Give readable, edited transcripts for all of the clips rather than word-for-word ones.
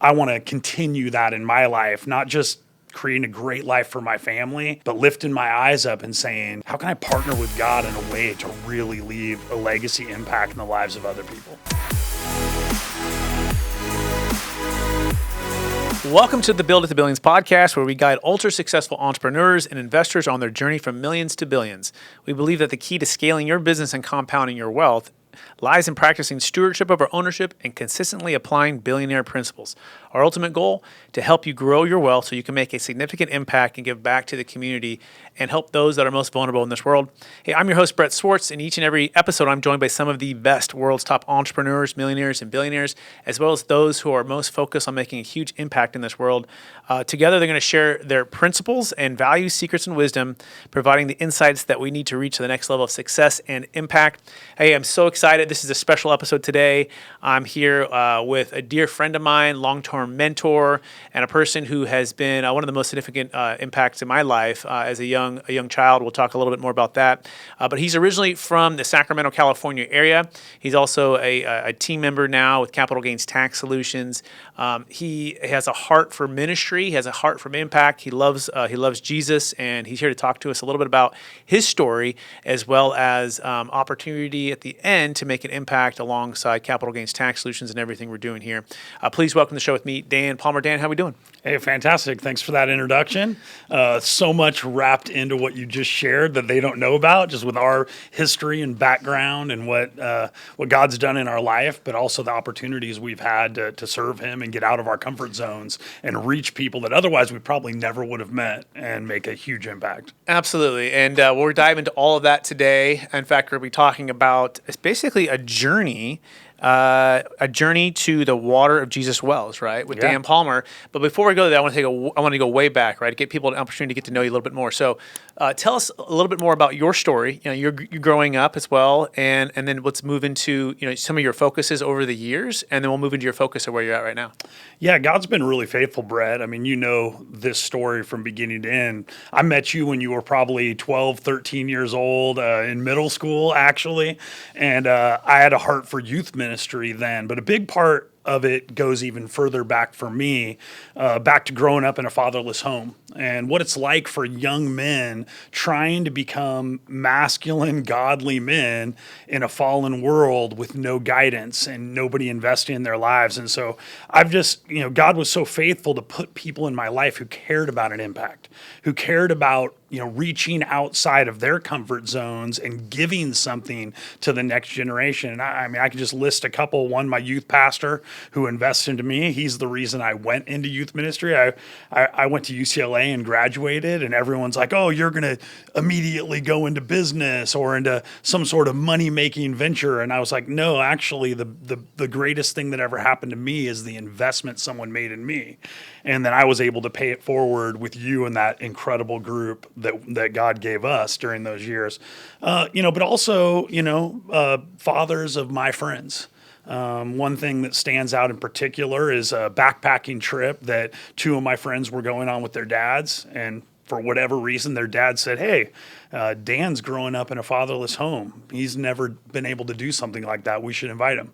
I want to continue that in my life, not just creating a great life for my family, but lifting my eyes up and saying, how can I partner with God in a way to really leave a legacy impact in the lives of other people? Welcome to the Build It to Billions podcast, where we guide ultra-successful entrepreneurs and investors on their journey from millions to billions. We believe that the key to scaling your business and compounding your wealth lies in practicing stewardship over ownership and consistently applying billionaire principles. Our ultimate goal, to help you grow your wealth so you can make a significant impact and give back to the community and help those that are most vulnerable in this world. Hey, I'm your host, Brett Swartz, and each and every episode I'm joined by some of the best world's top entrepreneurs, millionaires, and billionaires, as well as those who are most focused on making a huge impact in this world. Together, they're going to share their principles and values, secrets, and wisdom, providing the insights that we need to reach the next level of success and impact. Hey, I'm so excited. This is a special episode today. I'm here with a dear friend of mine, long-term mentor, and a person who has been one of the most significant impacts in my life as a young child. We'll talk a little bit more about that. But he's originally from the Sacramento, California area. He's also a team member now with Capital Gains Tax Solutions. He has a heart for ministry. He has a heart for impact. He loves Jesus, and he's here to talk to us a little bit about his story, as well as opportunity at the end to make an impact alongside Capital Gains Tax Solutions and everything we're doing here. Please welcome to the show with me, Dan Palmer. Dan, how are we doing? Hey, fantastic. Thanks for that introduction. So much wrapped into what you just shared that they don't know about, just with our history and background and what God's done in our life, but also the opportunities we've had to serve Him and get out of our comfort zones and reach people that otherwise we probably never would have met and make a huge impact. Absolutely. And we'll dive into all of that today. In fact, we're going to be talking about it's basically a journey to the water of Jesus wells, right, with Dan Palmer. But before we go there, I want to go way back, right, to get people an opportunity to get to know you a little bit more. So tell us a little bit more about your story. You know, you're growing up as well, and then let's move into some of your focuses over the years, and then we'll move into your focus of where you're at right now. Yeah, God's been really faithful, Brett. I mean, you know this story from beginning to end. I met you when you were probably 12, 13 years old in middle school, actually, and I had a heart for youth ministry then, but a big part of it goes even further back for me, back to growing up in a fatherless home and what it's like for young men trying to become masculine, godly men in a fallen world with no guidance and nobody investing in their lives. And so I've just, God was so faithful to put people in my life who cared about an impact, who cared about reaching outside of their comfort zones and giving something to the next generation. And I mean, I could just list a couple. One, my youth pastor who invested into me. He's the reason I went into youth ministry. I went to UCLA and graduated, and everyone's like, oh, you're going to immediately go into business or into some sort of money-making venture. And I was like, no, actually, the greatest thing that ever happened to me is the investment someone made in me. And then I was able to pay it forward with you and that incredible group that God gave us during those years. But also, fathers of my friends. One thing that stands out in particular is a backpacking trip that two of my friends were going on with their dads. And for whatever reason, their dad said, hey, Dan's growing up in a fatherless home. He's never been able to do something like that. We should invite him.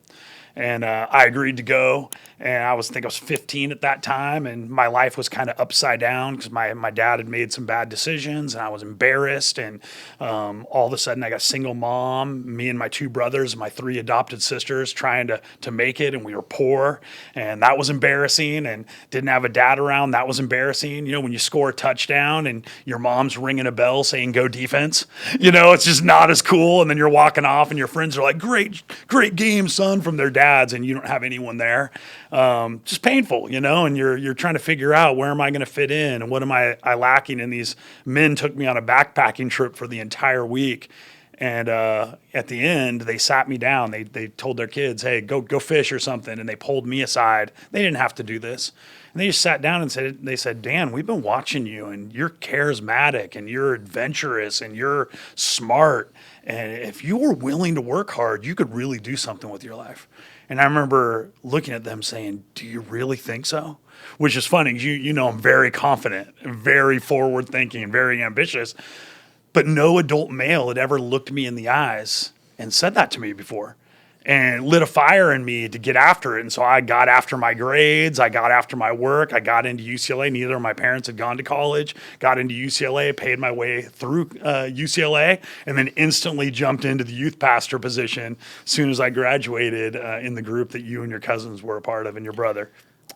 And I agreed to go, and I was 15 at that time, and my life was kind of upside down because my dad had made some bad decisions, and I was embarrassed, and all of a sudden I got a single mom, me and my two brothers, my three adopted sisters trying to make it, and we were poor, and that was embarrassing, and didn't have a dad around, that was embarrassing. When you score a touchdown and your mom's ringing a bell saying go defense, it's just not as cool, and then you're walking off and your friends are like, great game, son, from their dads, and you don't have anyone there. Just painful, and you're trying to figure out where am I going to fit in and what am I lacking. And these men took me on a backpacking trip for the entire week. And at the end, they sat me down. They told their kids, hey, go fish or something. And they pulled me aside. They didn't have to do this. And they just sat down and said, Dan, we've been watching you, and you're charismatic, and you're adventurous, and you're smart. And if you were willing to work hard, you could really do something with your life. And I remember looking at them saying, do you really think so? Which is funny, because I'm very confident, very forward-thinking, very ambitious. But no adult male had ever looked me in the eyes and said that to me before. and lit a fire in me to get after it. And so I got after my grades. I got after my work. I got into UCLA. Neither of my parents had gone to college. Got into UCLA, paid my way through UCLA, and then instantly jumped into the youth pastor position as soon as I graduated in the group that you and your cousins were a part of and your brother.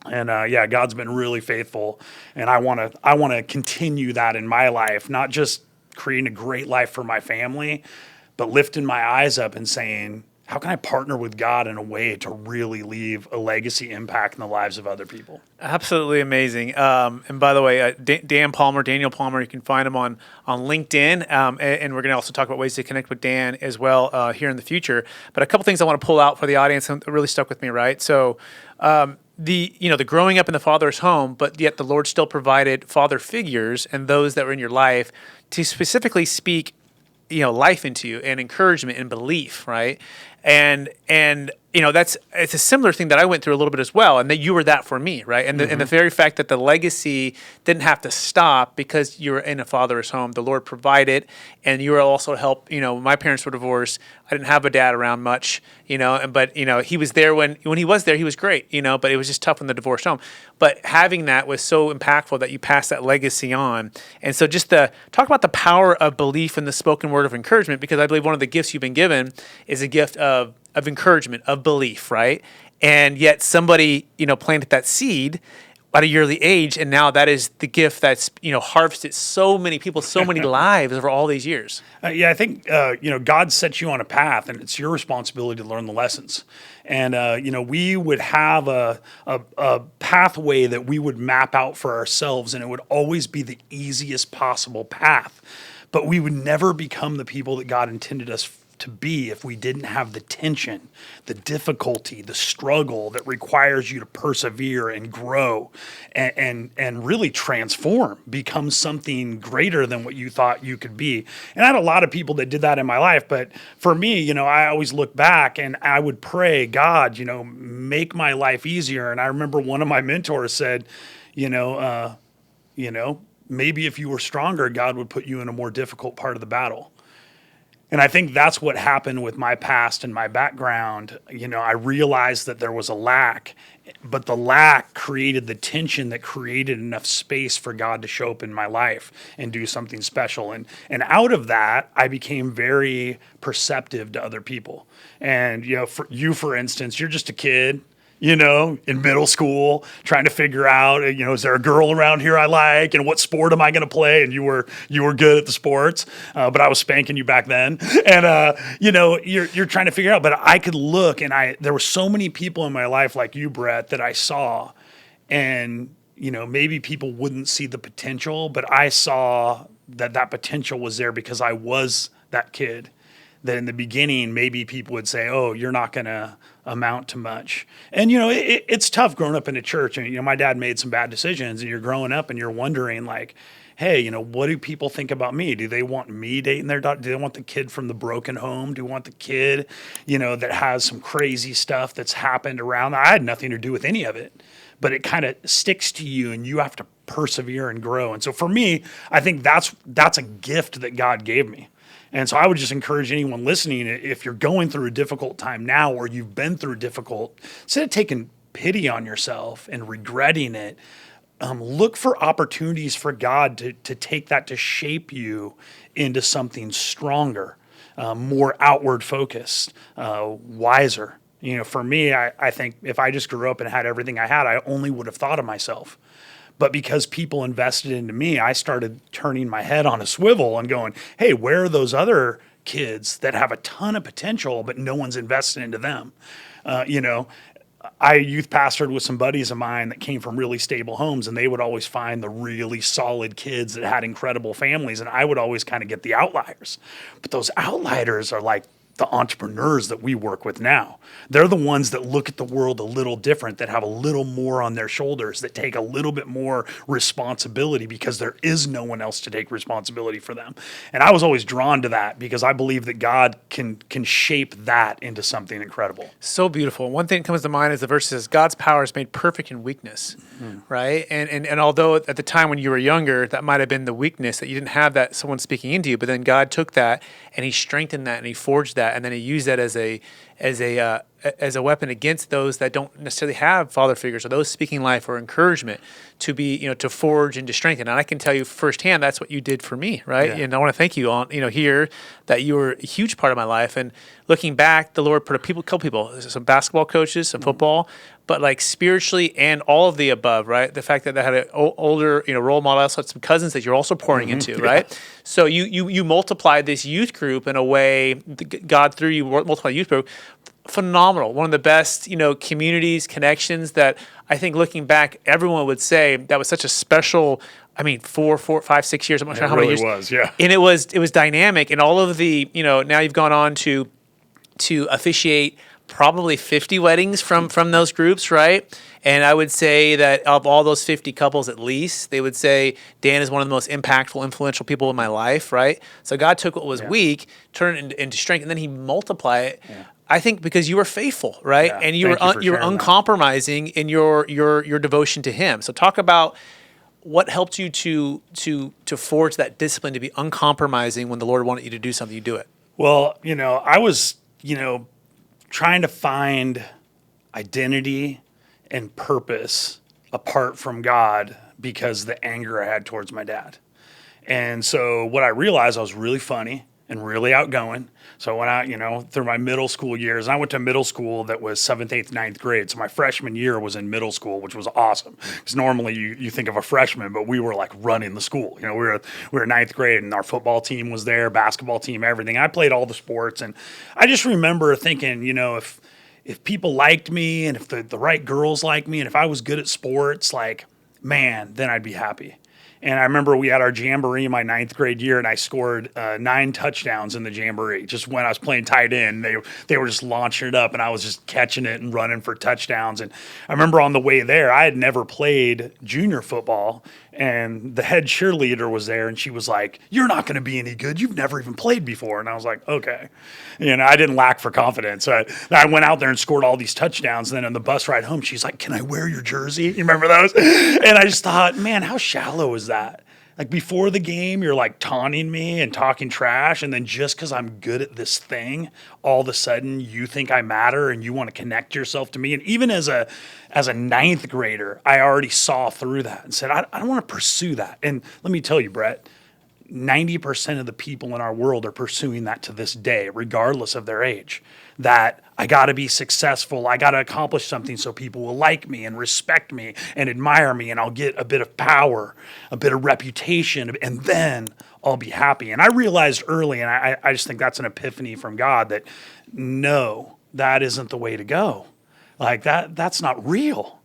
And yeah, God's been really faithful. And I want to continue that in my life, not just creating a great life for my family, but lifting my eyes up and saying, how can I partner with God in a way to really leave a legacy impact in the lives of other people? Absolutely amazing. And by the way, Daniel Palmer, you can find him on LinkedIn. And we're going to also talk about ways to connect with Dan as well here in the future. But a couple things I want to pull out for the audience that really stuck with me, right? So the growing up in the father's home, but yet the Lord still provided father figures and those that were in your life to specifically speak life into you and encouragement and belief, right? And it's a similar thing that I went through a little bit as well, and that you were that for me, right? And the very fact that the legacy didn't have to stop because you were in a father's home, the Lord provided, and you were also helped. My parents were divorced. I didn't have a dad around much, but he was there when he was there, he was great, but it was just tough when the divorced home. But having that was so impactful that you passed that legacy on. And so just talk about the power of belief in the spoken word of encouragement, because I believe one of the gifts you've been given is a gift of encouragement, of belief, right? And yet somebody, planted that seed at a yearly age, and now that is the gift that's, harvested so many people, so many lives over all these years. Yeah, I think, God sets you on a path, and it's your responsibility to learn the lessons. And, we would have a pathway that we would map out for ourselves, and it would always be the easiest possible path. But we would never become the people that God intended us to be if we didn't have the tension, the difficulty, the struggle that requires you to persevere and grow and really transform, become something greater than what you thought you could be. And I had a lot of people that did that in my life, but for me, I always look back and I would pray, God, make my life easier. And I remember one of my mentors said, maybe if you were stronger, God would put you in a more difficult part of the battle. And I think that's what happened with my past and my background. I realized that there was a lack, but the lack created the tension that created enough space for God to show up in my life and do something special. And out of that, I became very perceptive to other people. And, for instance, you're just a kid, in middle school, trying to figure out, is there a girl around here I like, and what sport am I going to play? And you were good at the sports, but I was spanking you back then, and you're trying to figure out. But I could look, and there were so many people in my life like you, Brett, that I saw, and maybe people wouldn't see the potential, but I saw that potential was there because I was that kid. That in the beginning, maybe people would say, "Oh, you're not going to amount to much." And, it's tough growing up in a church. And, my dad made some bad decisions, and you're growing up and you're wondering like, hey, what do people think about me? Do they want me dating their daughter? Do they want the kid from the broken home? Do they want the kid, that has some crazy stuff that's happened around? I had nothing to do with any of it, but it kind of sticks to you and you have to persevere and grow. And so for me, I think that's a gift that God gave me. And so I would just encourage anyone listening, if you're going through a difficult time now or you've been through difficult, instead of taking pity on yourself and regretting it, look for opportunities for God to take that to shape you into something stronger, more outward focused, wiser. For me, I think if I just grew up and had everything I had, I only would have thought of myself. But because people invested into me, I started turning my head on a swivel and going, hey, where are those other kids that have a ton of potential, but no one's invested into them? I youth pastored with some buddies of mine that came from really stable homes, and they would always find the really solid kids that had incredible families, and I would always kind of get the outliers. But those outliers are like the entrepreneurs that we work with now. They're the ones that look at the world a little different, that have a little more on their shoulders, that take a little bit more responsibility because there is no one else to take responsibility for them. And I was always drawn to that because I believe that God can shape that into something incredible. So beautiful. One thing that comes to mind is the verse says, God's power is made perfect in weakness, right? And although at the time when you were younger, that might have been the weakness, that you didn't have that someone speaking into you, but then God took that and he strengthened that and he forged that, and then he used that as as a weapon against those that don't necessarily have father figures or those speaking life or encouragement to be, to forge and to strengthen. And I can tell you firsthand, that's what you did for me, right? Yeah. And I want to thank you on, here that you were a huge part of my life. And looking back, the Lord put a couple people, some basketball coaches, some football, but like spiritually and all of the above, right? The fact that they had an older, role model, also had some cousins that you're also pouring into, right? So you multiplied this youth group in a way, God through you multiplied youth group. Phenomenal. One of the best, communities, connections that I think looking back, everyone would say that was such a special, 4, 5, 6 years. I'm not sure how many years. It really was, yeah. And it was dynamic. And all of the, now you've gone on to officiate probably 50 weddings from those groups, right? And I would say that of all those 50 couples, at least, they would say Dan is one of the most impactful, influential people in my life, right? So God took what was weak, turned it into strength, and then he multiplied it. Yeah. I think because you were faithful, right? Yeah. And you were uncompromising in your devotion to him. So talk about what helped you to forge that discipline to be uncompromising when the Lord wanted you to do something, you do it. Well, I was, trying to find identity and purpose apart from God because the anger I had towards my dad. And so what I realized, I was really funny and really outgoing. So I went out, through my middle school years. And I went to middle school that was 7th, 8th, 9th grade. So my freshman year was in middle school, which was awesome. Because normally you think of a freshman, but we were like running the school. We were 9th grade and our football team was there, basketball team, everything. I played all the sports. And I just remember thinking, if people liked me and if the right girls liked me and if I was good at sports, man, then I'd be happy. And I remember we had our jamboree in my 9th grade year, and I scored 9 touchdowns in the jamboree. Just when I was playing tight end, they were just launching it up, and I was just catching it and running for touchdowns. And I remember on the way there, I had never played junior football, and the head cheerleader was there, and she was like, "You're not going to be any good. You've never even played before." And I was like, "Okay." I didn't lack for confidence. I went out there and scored all these touchdowns. And then on the bus ride home, she's like, "Can I wear your jersey?" You remember those? And I just thought, man, how shallow is that? Like before the game, you're like taunting me and talking trash. And then just because I'm good at this thing, all of a sudden you think I matter and you want to connect yourself to me. And even as a 9th grader, I already saw through that and said, I don't want to pursue that. And let me tell you, Brett, 90% of the people in our world are pursuing that to this day, regardless of their age. That I got to be successful. I got to accomplish something so people will like me and respect me and admire me, and I'll get a bit of power, a bit of reputation, and then I'll be happy. And I realized early, and I just think that's an epiphany from God, that no, that isn't the way to go. That's not real.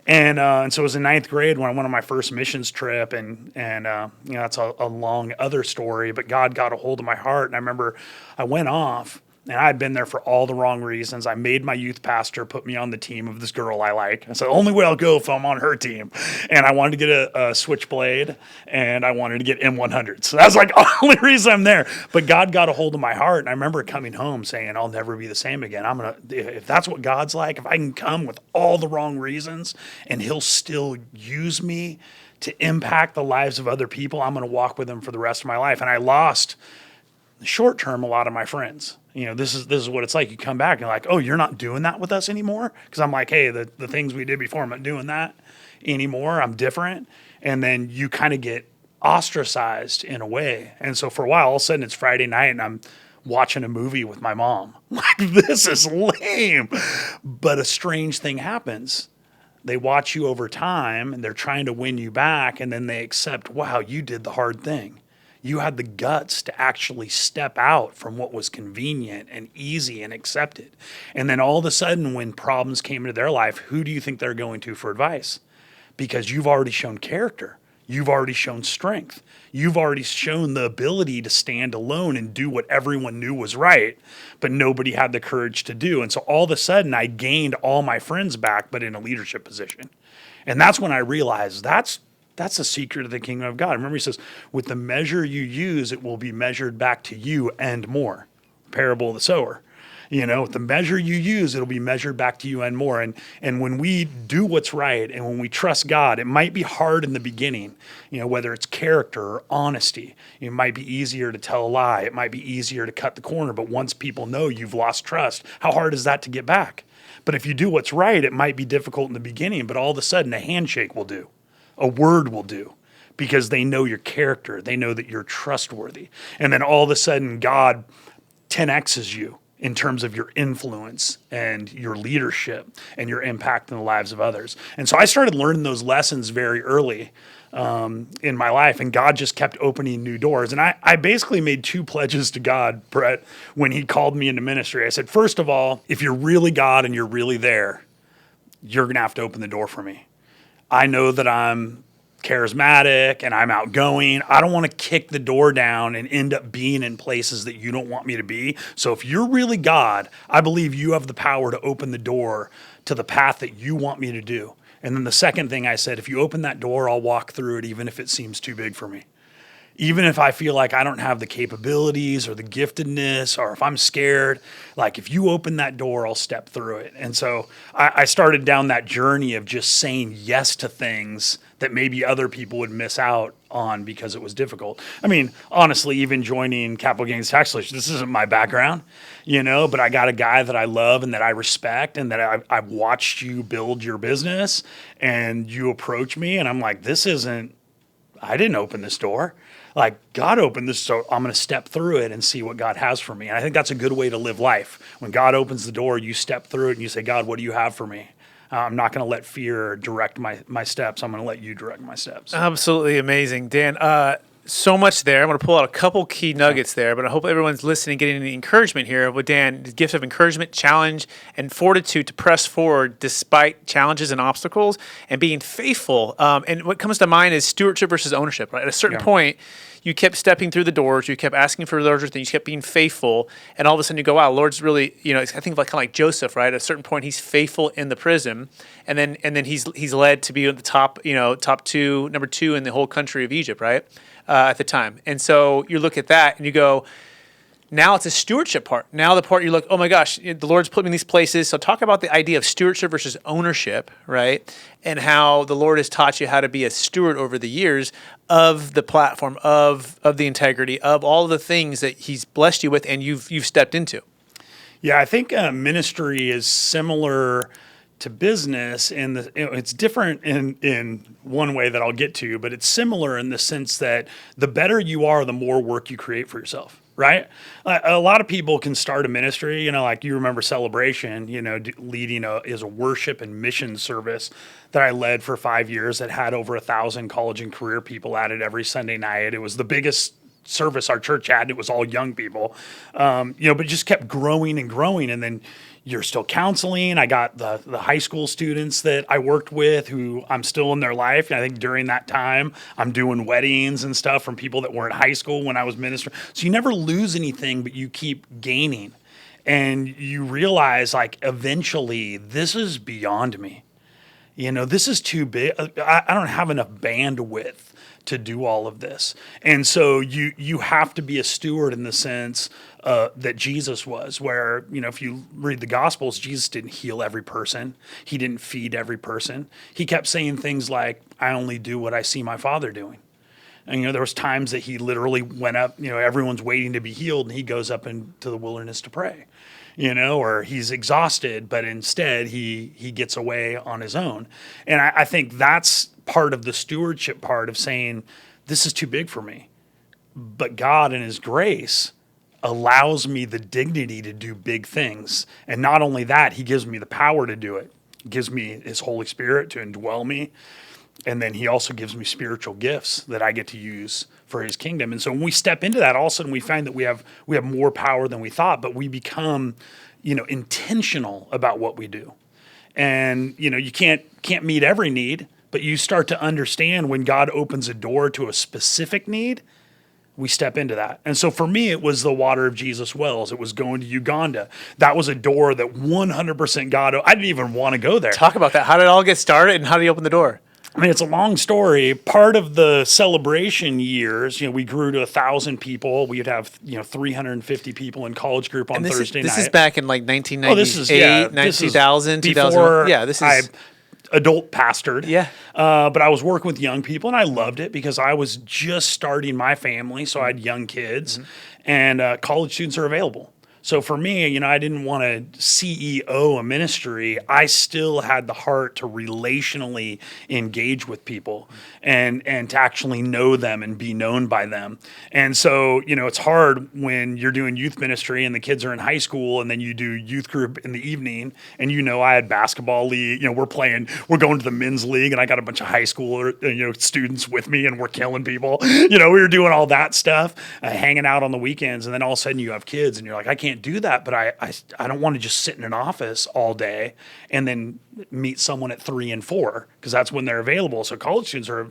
And so it was in 9th grade when I went on my first missions trip, and that's a long other story, but God got a hold of my heart. And I remember I went off, and I had been there for all the wrong reasons. I made my youth pastor put me on the team of this girl I like. I said, only way I'll go if I'm on her team. And I wanted to get a Switchblade, and I wanted to get M100. So that's like the only reason I'm there. But God got a hold of my heart, and I remember coming home saying, I'll never be the same again. If that's what God's like, if I can come with all the wrong reasons, and he'll still use me to impact the lives of other people, I'm going to walk with him for the rest of my life. And I lost, short term, a lot of my friends. This is what it's like. You come back and you're like, oh, you're not doing that with us anymore? Because I'm like, hey, the things we did before, I'm not doing that anymore. I'm different. And then you kind of get ostracized in a way. And so for a while, all of a sudden it's Friday night and I'm watching a movie with my mom. Like, this is lame. But a strange thing happens. They watch you over time and they're trying to win you back. And then they accept, wow, you did the hard thing. You had the guts to actually step out from what was convenient and easy and accepted. And then all of a sudden, when problems came into their life, who do you think they're going to for advice? Because you've already shown character. You've already shown strength. You've already shown the ability to stand alone and do what everyone knew was right, but nobody had the courage to do. And so all of a sudden, I gained all my friends back, but in a leadership position. And that's when I realized that's the secret of the kingdom of God. Remember, he says, with the measure you use, it will be measured back to you and more. Parable of the sower. The measure you use, it'll be measured back to you and more. And when we do what's right and when we trust God, it might be hard in the beginning, whether it's character or honesty. It might be easier to tell a lie. It might be easier to cut the corner. But once people know you've lost trust, how hard is that to get back? But if you do what's right, it might be difficult in the beginning, but all of a sudden a handshake will do. A word will do, because they know your character. They know that you're trustworthy. And then all of a sudden God 10Xs you in terms of your influence and your leadership and your impact in the lives of others. And so I started learning those lessons very early in my life, and God just kept opening new doors. And I basically made 2 pledges to God, Brett, when he called me into ministry. I said, first of all, if you're really God and you're really there, you're going to have to open the door for me. I know that I'm charismatic and I'm outgoing. I don't want to kick the door down and end up being in places that you don't want me to be. So if you're really God, I believe you have the power to open the door to the path that you want me to do. And then the second thing I said, if you open that door, I'll walk through it, even if it seems too big for me. Even if I feel like I don't have the capabilities or the giftedness, or if I'm scared, like if you open that door, I'll step through it. And so I started down that journey of just saying yes to things that maybe other people would miss out on because it was difficult. I mean, honestly, even joining capital gains tax solutions, this isn't my background, but I got a guy that I love and that I respect and that I've watched you build your business, and you approach me and I'm like, I didn't open this door. Like, God opened this, so I'm going to step through it and see what God has for me. And I think that's a good way to live life. When God opens the door, you step through it and you say, God, what do you have for me? I'm not going to let fear direct my steps. I'm going to let you direct my steps. Absolutely amazing, Dan. So much there. I'm going to pull out a couple key nuggets there, but I hope everyone's listening, getting the encouragement here with Dan, the gift of encouragement, challenge, and fortitude to press forward despite challenges and obstacles, and being faithful. And what comes to mind is stewardship versus ownership, right? At a certain point, you kept stepping through the doors, you kept asking for larger things, you kept being faithful, and all of a sudden you go, wow, Lord's really, I think kind of like Joseph, right? At a certain point, he's faithful in the prison, and then he's led to be at the top, number 2 in the whole country of Egypt, right? At the time. And so you look at that and you go, now it's a stewardship part. Now the part you look, oh my gosh, the Lord's put me in these places. So talk about the idea of stewardship versus ownership, right? And how the Lord has taught you how to be a steward over the years of the platform, of the integrity, of all the things that he's blessed you with and you've stepped into. Yeah, I think ministry is similar to business, and it's different in one way that I'll get to, but it's similar in the sense that the better you are, the more work you create for yourself. Right? A lot of people can start a ministry, like you remember Celebration, leading is a worship and mission service that I led for 5 years that had over 1,000 college and career people at it every Sunday night. It was the biggest service our church had. It was all young people, but it just kept growing and growing. And then you're still counseling. I got the high school students that I worked with who I'm still in their life. And I think during that time, I'm doing weddings and stuff from people that were in high school when I was ministering. So you never lose anything, but you keep gaining. And you realize, like, eventually, this is beyond me. This is too big. I don't have enough bandwidth to do all of this. And so you have to be a steward in the sense that Jesus was, where, if you read the Gospels, Jesus didn't heal every person. He didn't feed every person. He kept saying things like, I only do what I see my Father doing. And, there was times that he literally went up, everyone's waiting to be healed, and he goes up into the wilderness to pray, or he's exhausted, but instead he gets away on his own. And I think that's part of the stewardship part of saying, this is too big for me. But God in his grace allows me the dignity to do big things. And not only that, he gives me the power to do it. He gives me his Holy Spirit to indwell me. And then he also gives me spiritual gifts that I get to use for his kingdom. And so when we step into that, all of a sudden we find that we have more power than we thought, but we become, intentional about what we do. And, you can't meet every need, but you start to understand when God opens a door to a specific need, we step into that. And so for me, it was the Water of Jesus Wells. It was going to Uganda. That was a door that 100% God, I didn't even want to go there. Talk about that. How did it all get started and how did he open the door? I mean, it's a long story. Part of the celebration years, we grew to 1,000 people. We'd have, 350 people in college group on And Thursday this night. is back in like Oh, this is, yeah, 1998, this is 2000, 2001. before Yeah, this I is adult pastored. Yeah. But I was working with young people and I loved it because I was just starting my family. So I had young kids and college students are available. So for me, I didn't want to CEO a ministry. I still had the heart to relationally engage with people and to actually know them and be known by them. And so, it's hard when you're doing youth ministry and the kids are in high school and then you do youth group in the evening and I had basketball league, we're going to the men's league and I got a bunch of high school students with me and we're killing people. We were doing all that stuff, hanging out on the weekends, and then all of a sudden you have kids and you're like, I can't do that, but I don't want to just sit in an office all day and then meet someone at 3 and 4 because that's when they're available. So college students are,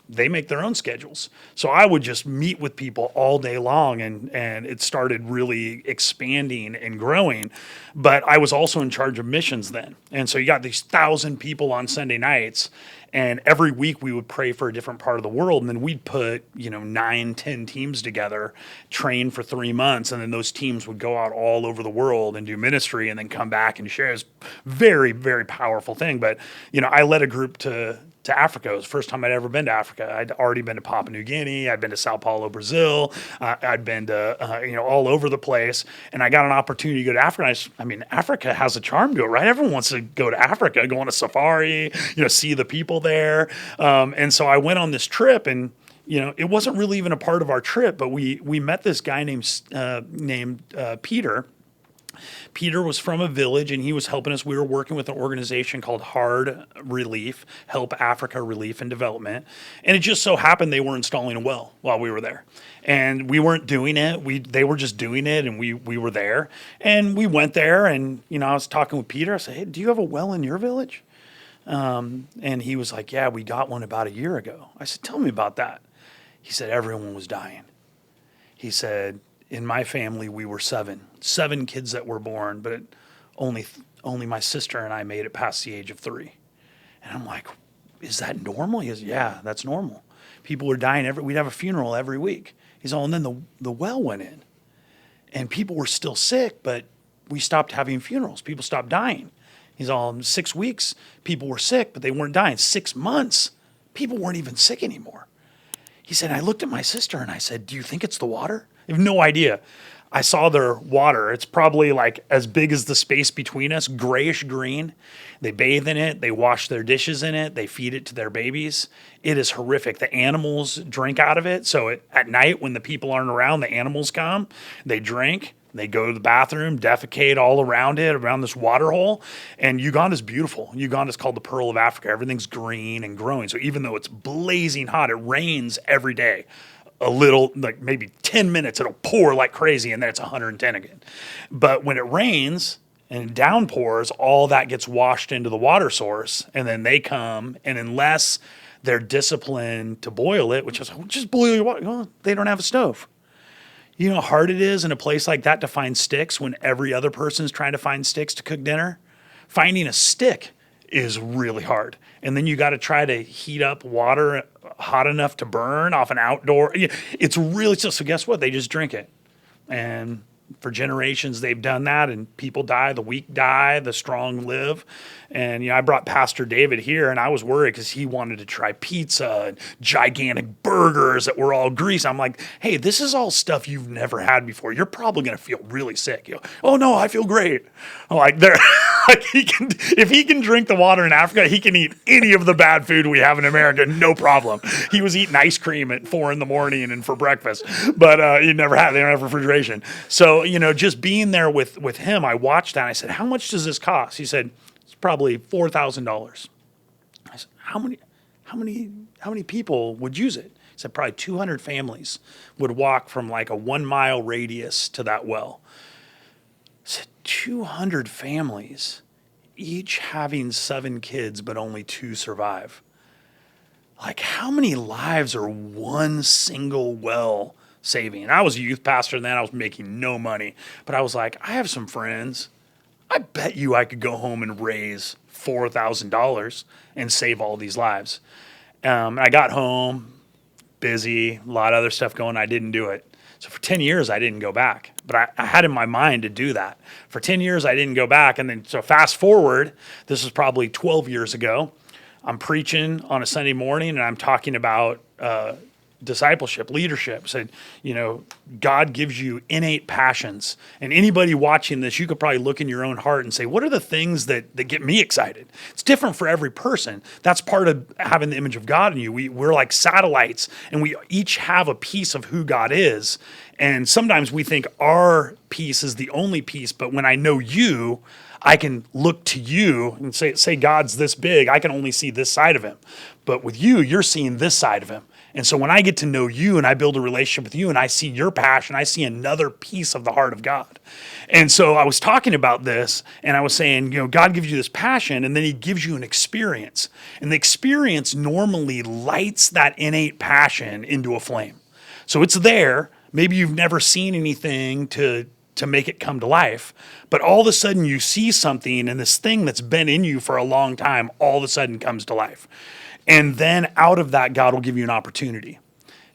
they make their own schedules. So I would just meet with people all day long and it started really expanding and growing. But I was also in charge of missions then. And so you got these 1,000 people on Sunday nights. And every week we would pray for a different part of the world. And then we'd put, 9, 10 teams together, train for 3 months. And then those teams would go out all over the world and do ministry and then come back and share. It's very, very powerful thing. But, I led a group to Africa. It was the first time I'd ever been to Africa. I'd already been to Papua New Guinea. I'd been to Sao Paulo, Brazil. I'd been to, all over the place. And I got an opportunity to go to Africa. Africa has a charm to it, right? Everyone wants to go to Africa, go on a safari, see the people there. And so I went on this trip and, it wasn't really even a part of our trip, but we met this guy named Peter. Peter was from a village and he was helping us. We were working with an organization called Hard Relief, Help Africa Relief and Development. And it just so happened they were installing a well while we were there. And we weren't doing it. They were just doing it and we were there. And we went there and, I was talking with Peter. I said, hey, do you have a well in your village? And he was like, yeah, we got one about a year ago. I said, tell me about that. He said, everyone was dying. He said, in my family, we were seven kids that were born, but only my sister and I made it past the age of 3. And I'm like, is that normal? He goes, yeah, that's normal. People were dying we'd have a funeral every week. He's all, and then the well went in and people were still sick, but we stopped having funerals. People stopped dying. He's all, in 6 weeks, people were sick, but they weren't dying. 6 months, people weren't even sick anymore. He said, I looked at my sister and I said, do you think it's the water? I have no idea. I saw their water. It's probably like as big as the space between us, grayish green. They bathe in it. They wash their dishes in it. They feed it to their babies. It is horrific. The animals drink out of it. So at night when the people aren't around, the animals come, they drink. They go to the bathroom, defecate all around it, around this water hole. And Uganda's beautiful. Uganda's called the Pearl of Africa. Everything's green and growing. So even though it's blazing hot, it rains every day. A little, like maybe 10 minutes, it'll pour like crazy, and then it's 110 again. But when it rains and downpours, all that gets washed into the water source, and then they come, and unless they're disciplined to boil it, which is just boil your water, well, they don't have a stove. You know how hard it is in a place like that to find sticks when every other person's trying to find sticks to cook dinner? Finding a stick is really hard. And then you got to try to heat up water hot enough to burn off an outdoor. It's really, so guess what? They just drink it. And for generations, they've done that, and people die. The weak die, the strong live. And I brought Pastor David here, and I was worried because he wanted to try pizza and gigantic burgers that were all grease. I'm like, hey, this is all stuff you've never had before. You're probably going to feel really sick. Oh no, I feel great. I'm like, if he can drink the water in Africa, he can eat any of the bad food we have in America, no problem. He was eating ice cream at 4 a.m. and for breakfast, but they don't have refrigeration. So, just being there with him, I watched that and I said, how much does this cost? He said, it's probably $4,000. I said, how many people would use it? He said, probably 200 families would walk from like a 1 mile radius to that well. I said, 200 families, each having 7 kids, but only 2 survive. Like, how many lives are one single well saving? And I was a youth pastor then. I was making no money. But I was like, I have some friends. I bet you I could go home and raise $4,000 and save all these lives. I got home, busy, a lot of other stuff going. I didn't do it. So for 10 years, I didn't go back. But I had in my mind to do that. For 10 years, I didn't go back. And then, so fast forward, this was probably 12 years ago. I'm preaching on a Sunday morning, and I'm talking about discipleship, leadership. Said, God gives you innate passions. And anybody watching this, you could probably look in your own heart and say, what are the things that get me excited? It's different for every person. That's part of having the image of God in you. We're like satellites, and we each have a piece of who God is. And sometimes we think our piece is the only piece, but when I know you, I can look to you and say God's this big. I can only see this side of him. But with you, you're seeing this side of him. And so when I get to know you and I build a relationship with you and I see your passion, I see another piece of the heart of God. And so I was talking about this, and I was saying, God gives you this passion, and then he gives you an experience. And the experience normally lights that innate passion into a flame. So it's there. Maybe you've never seen anything to make it come to life, but all of a sudden you see something, and this thing that's been in you for a long time all of a sudden comes to life. And then out of that, God will give you an opportunity.